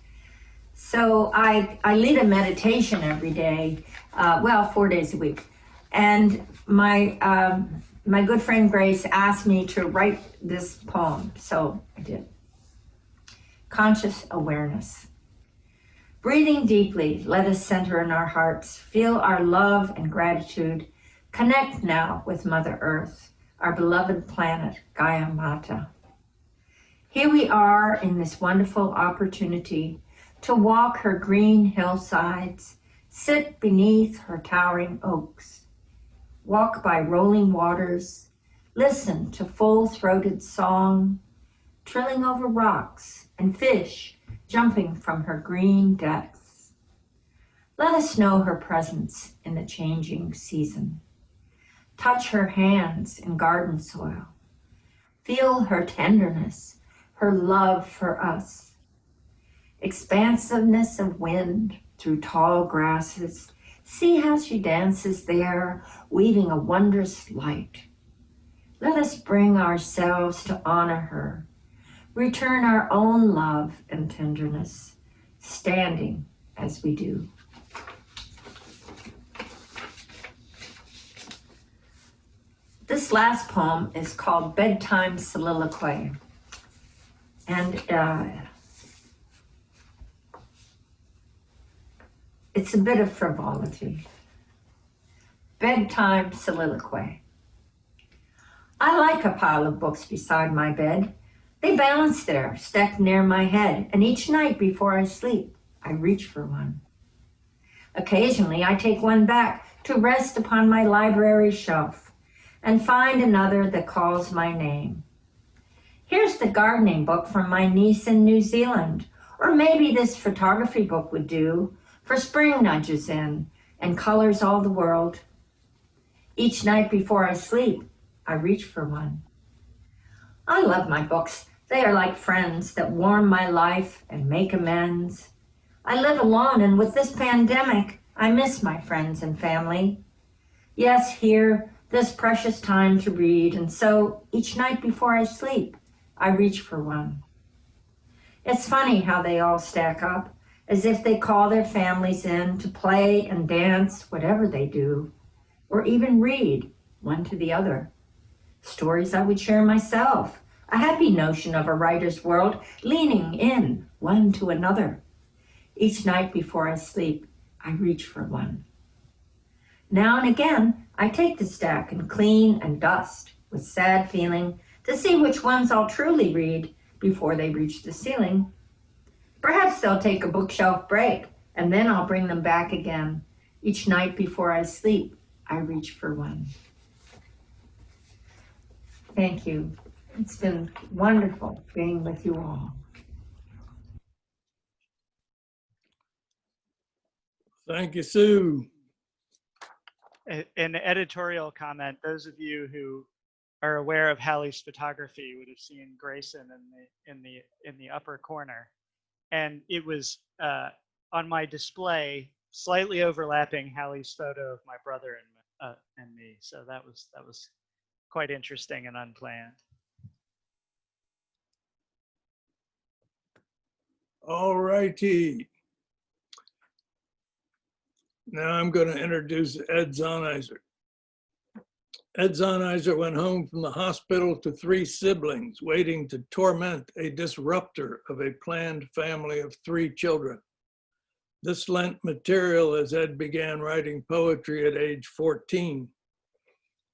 So I lead a meditation every day, 4 days a week. And my good friend Grace asked me to write this poem, so I did. Conscious Awareness. Breathing deeply, let us center in our hearts, feel our love and gratitude. Connect now with Mother Earth, our beloved planet, Gaia Mata. Here we are in this wonderful opportunity to walk her green hillsides, sit beneath her towering oaks, walk by rolling waters, listen to full-throated song, trilling over rocks and fish jumping from her green depths. Let us know her presence in the changing season. Touch her hands in garden soil. Feel her tenderness, her love for us. Expansiveness of wind through tall grasses. See how she dances there, weaving a wondrous light. Let us bring ourselves to honor her. Return our own love and tenderness, standing as we do. This last poem is called Bedtime Soliloquy. And it's a bit of frivolity. Bedtime Soliloquy. I like a pile of books beside my bed. They balance there, stacked near my head, and each night before I sleep, I reach for one. Occasionally, I take one back to rest upon my library shelf and find another that calls my name. Here's the gardening book from my niece in New Zealand, or maybe this photography book would do, for spring nudges in and colors all the world. Each night before I sleep, I reach for one. I love my books. They are like friends that warm my life and make amends. I live alone, and with this pandemic, I miss my friends and family. Yes, here, this precious time to read, and so each night before I sleep, I reach for one. It's funny how they all stack up, as if they call their families in to play and dance, whatever they do, or even read, one to the other. Stories I would share myself, a happy notion of a writer's world, leaning in one to another. Each night before I sleep, I reach for one. Now and again, I take the stack and clean and dust with sad feeling to see which ones I'll truly read before they reach the ceiling. Perhaps they'll take a bookshelf break, and then I'll bring them back again. Each night before I sleep, I reach for one. Thank you. It's been wonderful being with you all. Thank you, Sue. An editorial comment, those of you who are aware of Hallie's photography would have seen Grayson in the upper corner. And it was on my display, slightly overlapping Hallie's photo of my brother and me. So that was quite interesting and unplanned. All righty. Now I'm going to introduce Ed Zahniser. Ed Zahniser went home from the hospital to 3 siblings waiting to torment a disruptor of a planned family of 3 children. This lent material as Ed began writing poetry at age 14.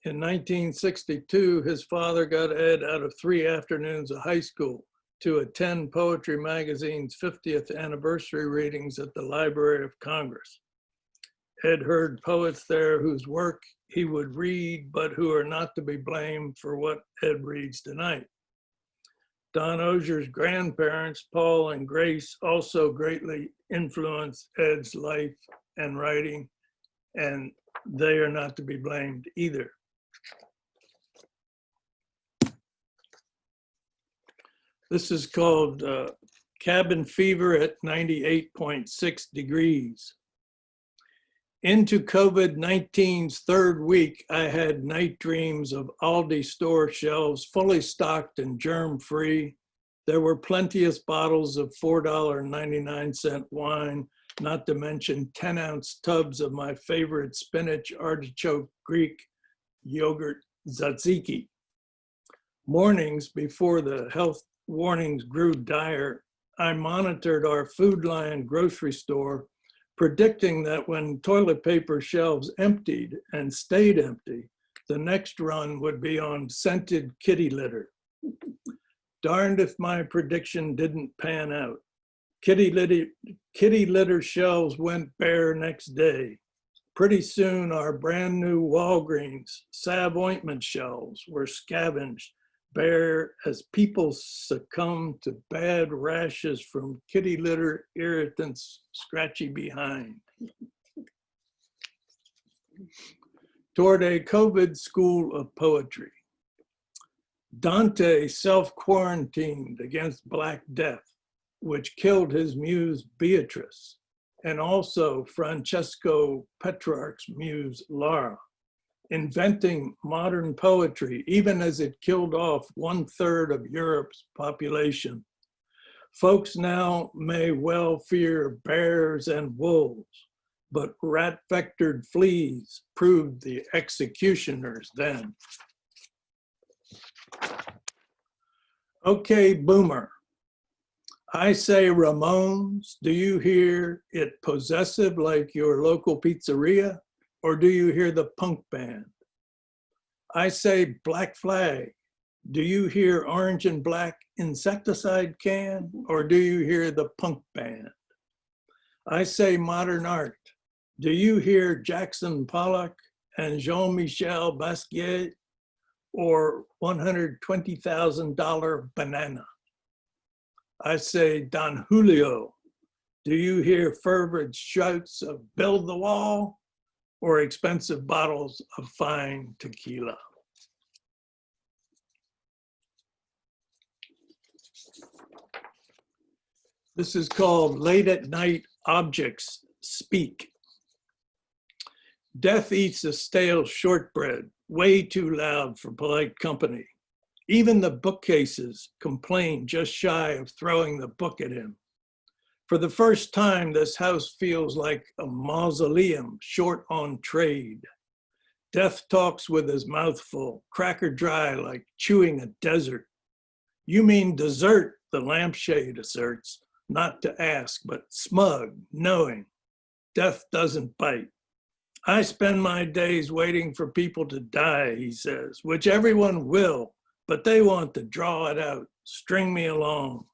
In 1962, his father got Ed out of 3 afternoons of high school to attend Poetry Magazine's 50th anniversary readings at the Library of Congress. Ed heard poets there whose work he would read, but who are not to be blamed for what Ed reads tonight. Don Oehser's grandparents, Paul and Grace, also greatly influenced Ed's life and writing, and they are not to be blamed either. This is called Cabin Fever at 98.6 degrees. Into COVID-19's 3rd week, I had night dreams of Aldi store shelves fully stocked and germ-free. There were plenteous bottles of $4.99 wine, not to mention 10-ounce tubs of my favorite spinach artichoke Greek yogurt tzatziki. Mornings before the health warnings grew dire, I monitored our Food Lion grocery store, predicting that when toilet paper shelves emptied and stayed empty, the next run would be on scented kitty litter. Darned if my prediction didn't pan out. Kitty litter shelves went bare next day. Pretty soon, our brand new Walgreens salve ointment shelves were scavenged bare as people succumbed to bad rashes from kitty litter irritants scratchy behind. Toward a COVID school of poetry. Dante self-quarantined against Black Death, which killed his muse Beatrice, and also Francesco Petrarch's muse Lara, inventing modern poetry, even as it killed off 1/3 of Europe's population. Folks now may well fear bears and wolves, but rat-vectored fleas proved the executioners then. Okay, boomer. I say, Ramones, do you hear it possessive like your local pizzeria? Or do you hear the punk band? I say Black Flag. Do you hear Orange and Black insecticide can? Or do you hear the punk band? I say modern art. Do you hear Jackson Pollock and Jean-Michel Basquiat? Or $120,000 banana? I say Don Julio. Do you hear fervent shouts of build the wall? Or expensive bottles of fine tequila? This is called Late at Night Objects Speak. Death eats a stale shortbread, way too loud for polite company. Even the bookcases complain, just shy of throwing the book at him. For the first time, this house feels like a mausoleum short on trade. Death talks with his mouth full, cracker dry like chewing a desert. You mean dessert, the lampshade asserts, not to ask, but smug, knowing. Death doesn't bite. I spend my days waiting for people to die, he says, which everyone will, but they want to draw it out, string me along.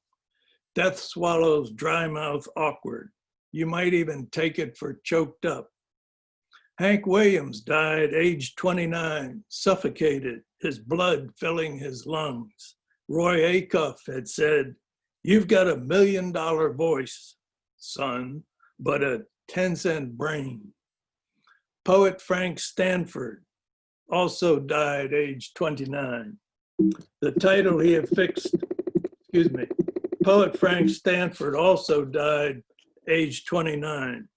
Death swallows dry mouth awkward. You might even take it for choked up. Hank Williams died age 29, suffocated, his blood filling his lungs. Roy Acuff had said, "You've got $1 million voice, son, but a 10-cent brain." Poet Frank Stanford also died age 29. The title he affixed, Poet Frank Stanford also died age 29.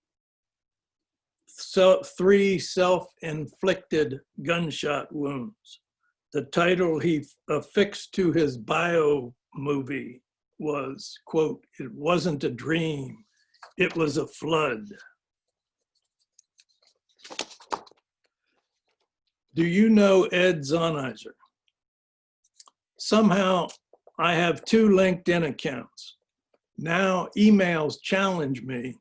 So 3 self-inflicted gunshot wounds. The title he affixed to his bio movie was, quote, "It wasn't a dream, it was a flood." Do you know Ed Zahniser? Somehow I have 2 LinkedIn accounts. Now emails challenge me.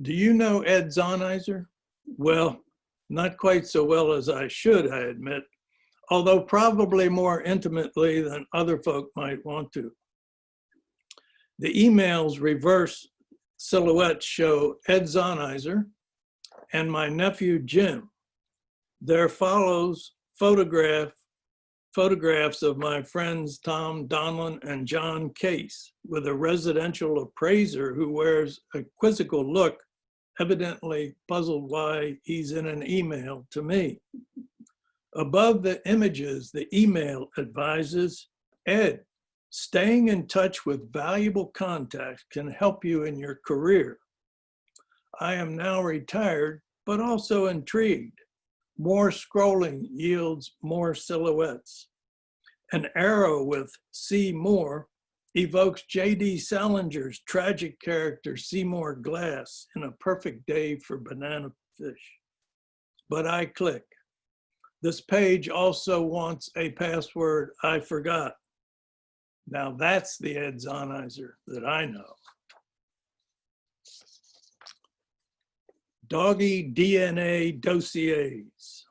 Do you know Ed Zahniser? Well, not quite so well as I should, I admit, although probably more intimately than other folk might want to. The emails reverse silhouettes show Ed Zahniser and my nephew Jim. There follows photographs of my friends Tom Donlin and John Case with a residential appraiser who wears a quizzical look, evidently puzzled why he's in an email to me. Above the images, the email advises, Ed, staying in touch with valuable contacts can help you in your career. I am now retired, but also intrigued. More scrolling yields more silhouettes. An arrow with see more evokes J.D. Salinger's tragic character Seymour Glass in A Perfect Day for Banana Fish. But I click. This page also wants a password I forgot. Now that's the Ed Zahniser that I know. Doggy DNA dossiers.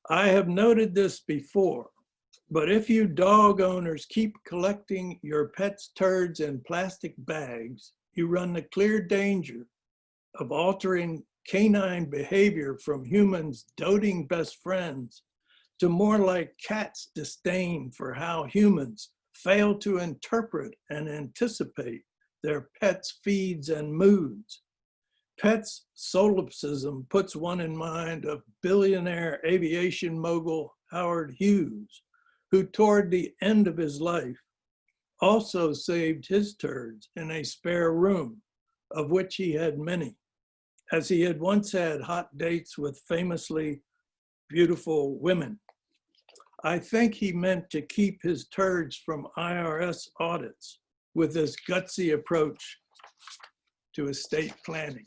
I have noted this before, but if you dog owners keep collecting your pet's turds in plastic bags, you run the clear danger of altering canine behavior from humans doting best friends to more like cats' disdain for how humans fail to interpret and anticipate their pets' feeds and moods. Pets' solipsism puts one in mind of billionaire aviation mogul Howard Hughes, who toward the end of his life also saved his turds in a spare room, of which he had many, as he had once had hot dates with famously beautiful women. I think he meant to keep his turds from IRS audits with this gutsy approach to estate planning.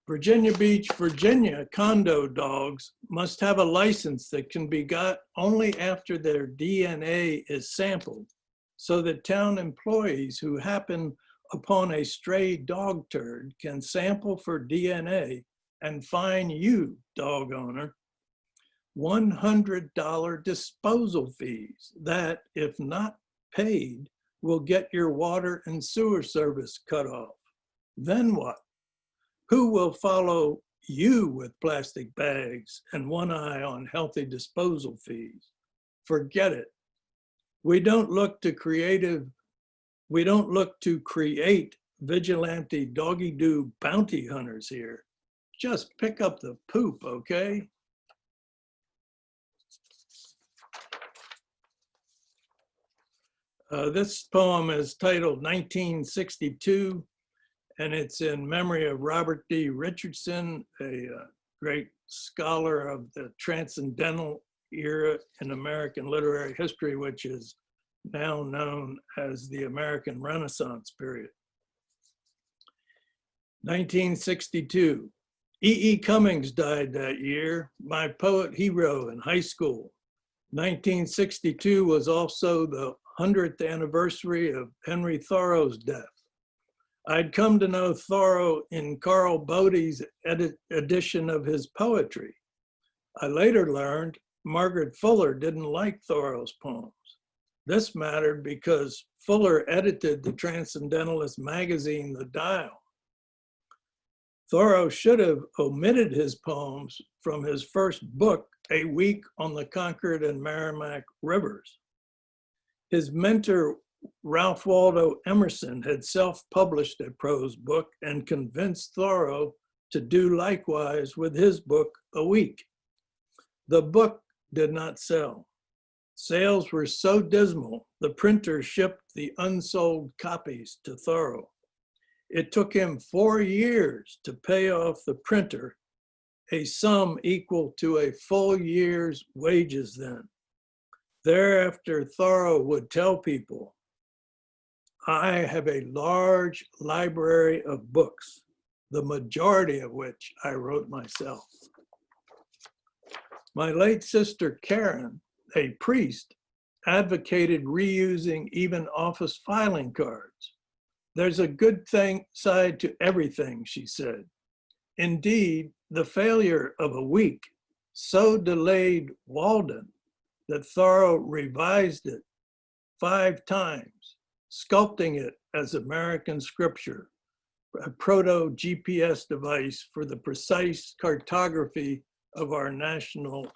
Virginia Beach, Virginia condo dogs must have a license that can be got only after their DNA is sampled, so that town employees who happen upon a stray dog turd can sample for DNA and fine you, dog owner, $100 disposal fees that, if not paid, will get your water and sewer service cut off. Then what? Who will follow you with plastic bags and one eye on healthy disposal fees? Forget it. We don't look to create vigilante doggy-doo bounty hunters here. Just pick up the poop, okay? This poem is titled 1962, and it's in memory of Robert D. Richardson, a great scholar of the transcendental era in American literary history, which is now known as the American Renaissance period. 1962. E.E. Cummings died that year, my poet hero in high school. 1962 was also the 100th anniversary of Henry Thoreau's death. I'd come to know Thoreau in Carl Bodie's edition of his poetry. I later learned Margaret Fuller didn't like Thoreau's poems. This mattered because Fuller edited the Transcendentalist magazine, The Dial. Thoreau should have omitted his poems from his first book, A Week on the Concord and Merrimack Rivers. His mentor, Ralph Waldo Emerson, had self-published a prose book and convinced Thoreau to do likewise with his book, A Week. The book did not sell. Sales were so dismal, the printer shipped the unsold copies to Thoreau. It took him 4 years to pay off the printer, a sum equal to a full year's wages then. Thereafter, Thoreau would tell people, I have a large library of books, the majority of which I wrote myself. My late sister Karen, a priest, advocated reusing even office filing cards. There's a good side to everything, she said. Indeed, the failure of A Week so delayed Walden that Thoreau revised it 5 times, sculpting it as American scripture, a proto-GPS device for the precise cartography of our national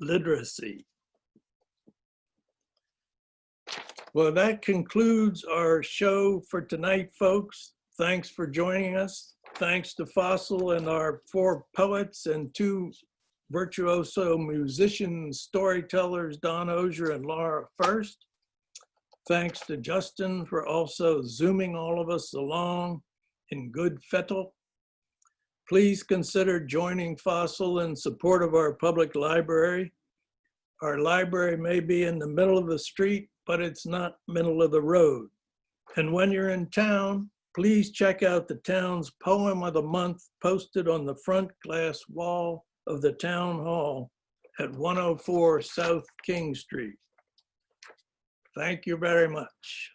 literacy. Well, that concludes our show for tonight, folks. Thanks for joining us. Thanks to FOSL and our 4 poets and 2 virtuoso musicians, storytellers, Don Oehser and Laura First. Thanks to Justin for also zooming all of us along in good fettle. Please consider joining FOSL in support of our public library. Our library may be in the middle of the street, but it's not middle of the road. And when you're in town, please check out the town's Poem of the Month posted on the front glass wall of the town hall at 104 South King Street. Thank you very much.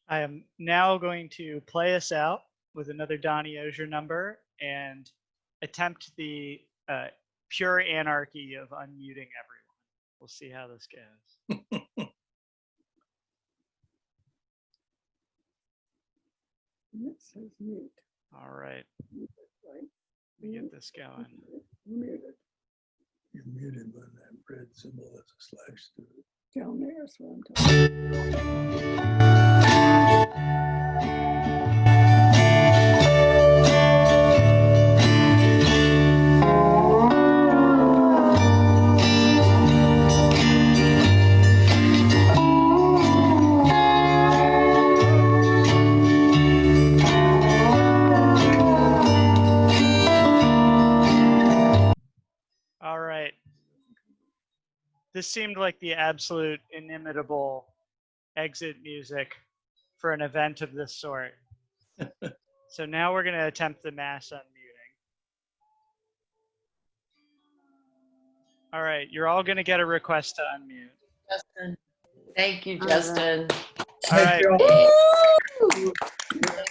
I am now going to play us out with another Donny Oehser number and attempt the pure anarchy of unmuting everyone. We'll see how this goes. It says mute. All right, Right? let me get this going. Muted. You're muted when that red symbol has a slash through it. Down there is what I'm talking about. All right. This seemed like the absolute inimitable exit music for an event of this sort. So now we're going to attempt the mass unmuting. All right, you're all going to get a request to unmute. Justin. Thank you, Justin. All right.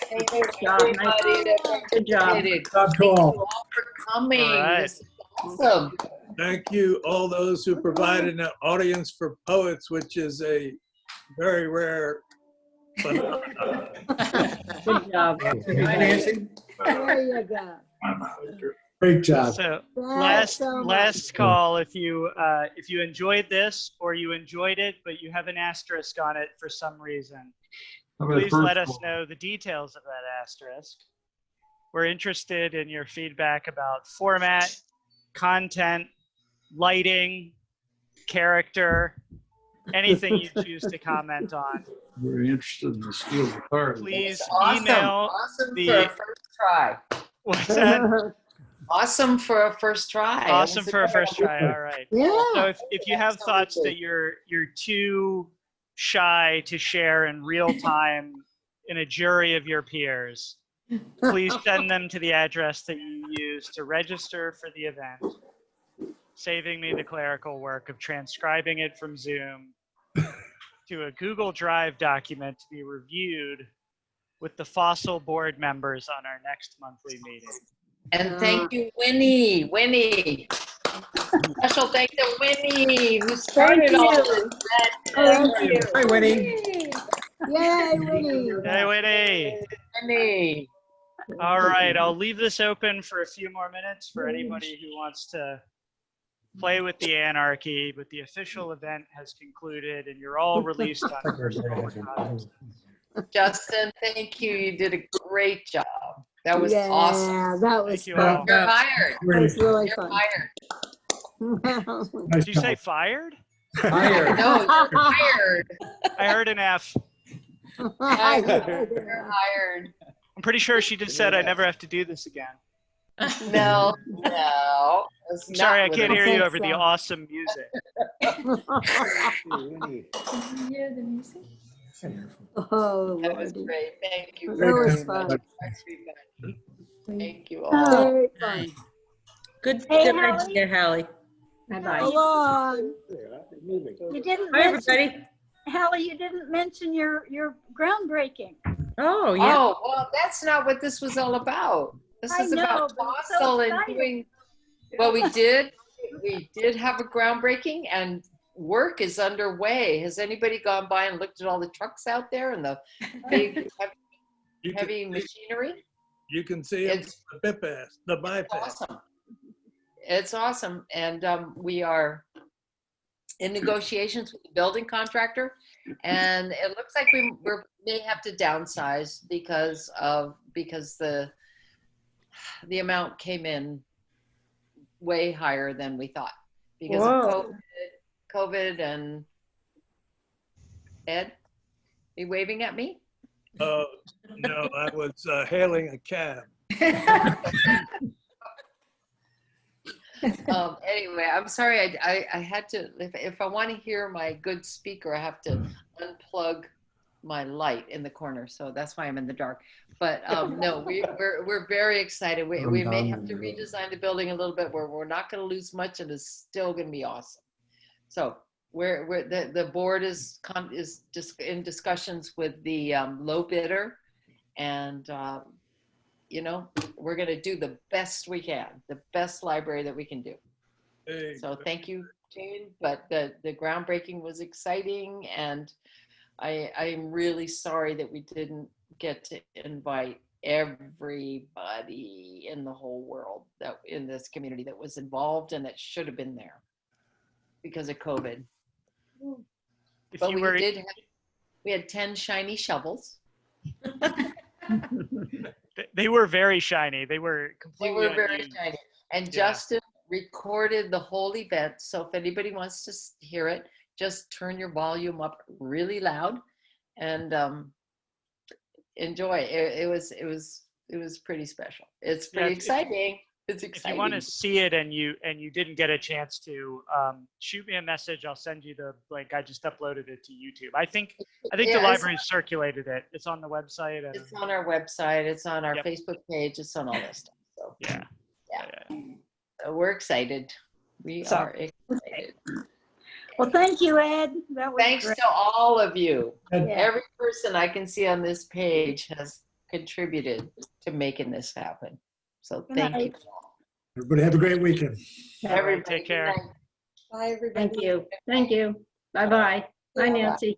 Thank you, job. everybody. Good job. Thank you all for coming. All right. This is awesome. Thank you, all those who provided an audience for poets, which is a very rare phenomenon. Good job. There you go. Great job. So Thanks so much. last call, if you enjoyed this or you enjoyed it, but you have an asterisk on it for some reason, please let us know the details of that asterisk. We're interested in your feedback about format, content, lighting, character, anything you choose to comment on, Very interested in the steel guitar. please Awesome. email Awesome the- for a first try. what's that? Awesome for a first try. Awesome for a first try. All right. So Yeah. if you have thoughts that you're too shy to share in real time in a jury of your peers, please send them to the address that you use to register for the event, saving me the clerical work of transcribing it from Zoom to a Google Drive document to be reviewed with the FOSL board members on our next monthly meeting. And thank you, Winnie. Winnie. Special thanks to Winnie, who started all this. Thank you. Hi, Winnie. Yay, Winnie. Hey, Winnie. Winnie. All right, I'll leave this open for a few more minutes for anybody who wants to play with the anarchy, but the official event has concluded and you're all released on personal economy. Justin, thank you. You did a great job. That was awesome. Yeah, that was Thank you fun. all. You're hired. That was really You're fun. hired. Did you say fired? Hired. No, you're hired. I heard an F. You're hired. I'm pretty sure she just said I never have to do this again. No, no. That's I'm sorry, I not what can't it hear think you over the so. awesome music. Oh, That was Lordy. great. Thank you. That was fun. Thank you all. Very fun. Good, Hey, good Hallie. idea, Hallie. Bye-bye. Hold on. You didn't Hi, mention, everybody. Hallie, you didn't mention your groundbreaking. Oh, yeah. Oh, well, that's not what this was all about. This I is know, about but it's so FOSL and exciting. doing, well, we did have a groundbreaking and work is underway. Has anybody gone by and looked at all the trucks out there and the big You can, heavy machinery? you can see it, It's the bypass, the bypass. awesome. It's awesome. And we are in negotiations with the building contractor. And it looks like we may have to downsize because the amount came in way higher than we thought because of COVID and Ed, are you waving at me? No, I was hailing a cab. Anyway, I'm sorry. I had to, if I want to hear my good speaker, I have to unplug my light in the corner. So that's why I'm in the dark. But no, we're very excited. We may have to redesign the building a little bit where we're not going to lose much and it's still going to be awesome. So the board is just in discussions with the low bidder, and you know, we're going to do the best we can, the best library that we can do. Hey, So thank you, Jane. But the groundbreaking was exciting, and I'm really sorry that we didn't get to invite everybody in the whole world that in this community that was involved and that should have been there because of COVID. If But you we were, we had 10 shiny shovels. they were very shiny. They were They completely were very unused. shiny. And Yeah. Justin recorded the whole event. So if anybody wants to hear it, just turn your volume up really loud and enjoy. It was pretty special. It's Yeah, pretty if- exciting. It's If exciting. you want to see it and you didn't get a chance to, shoot me a message. I'll send you the link. I just uploaded it to YouTube. I think Yeah, the it's- library circulated it. It's on the website. And, It's on our website. It's on our Yep. Facebook page. It's on all this stuff. So yeah. so we're excited. We So- are excited. Well, thank you, Ed. That was Thanks great. to all of you. Yeah. Every person I can see on this page has contributed to making this happen. So Good thank night. you. Everybody have a great weekend. Everybody, Take good care. night. Bye, everybody. Thank you. Thank you. Bye-bye. Bye, Nancy.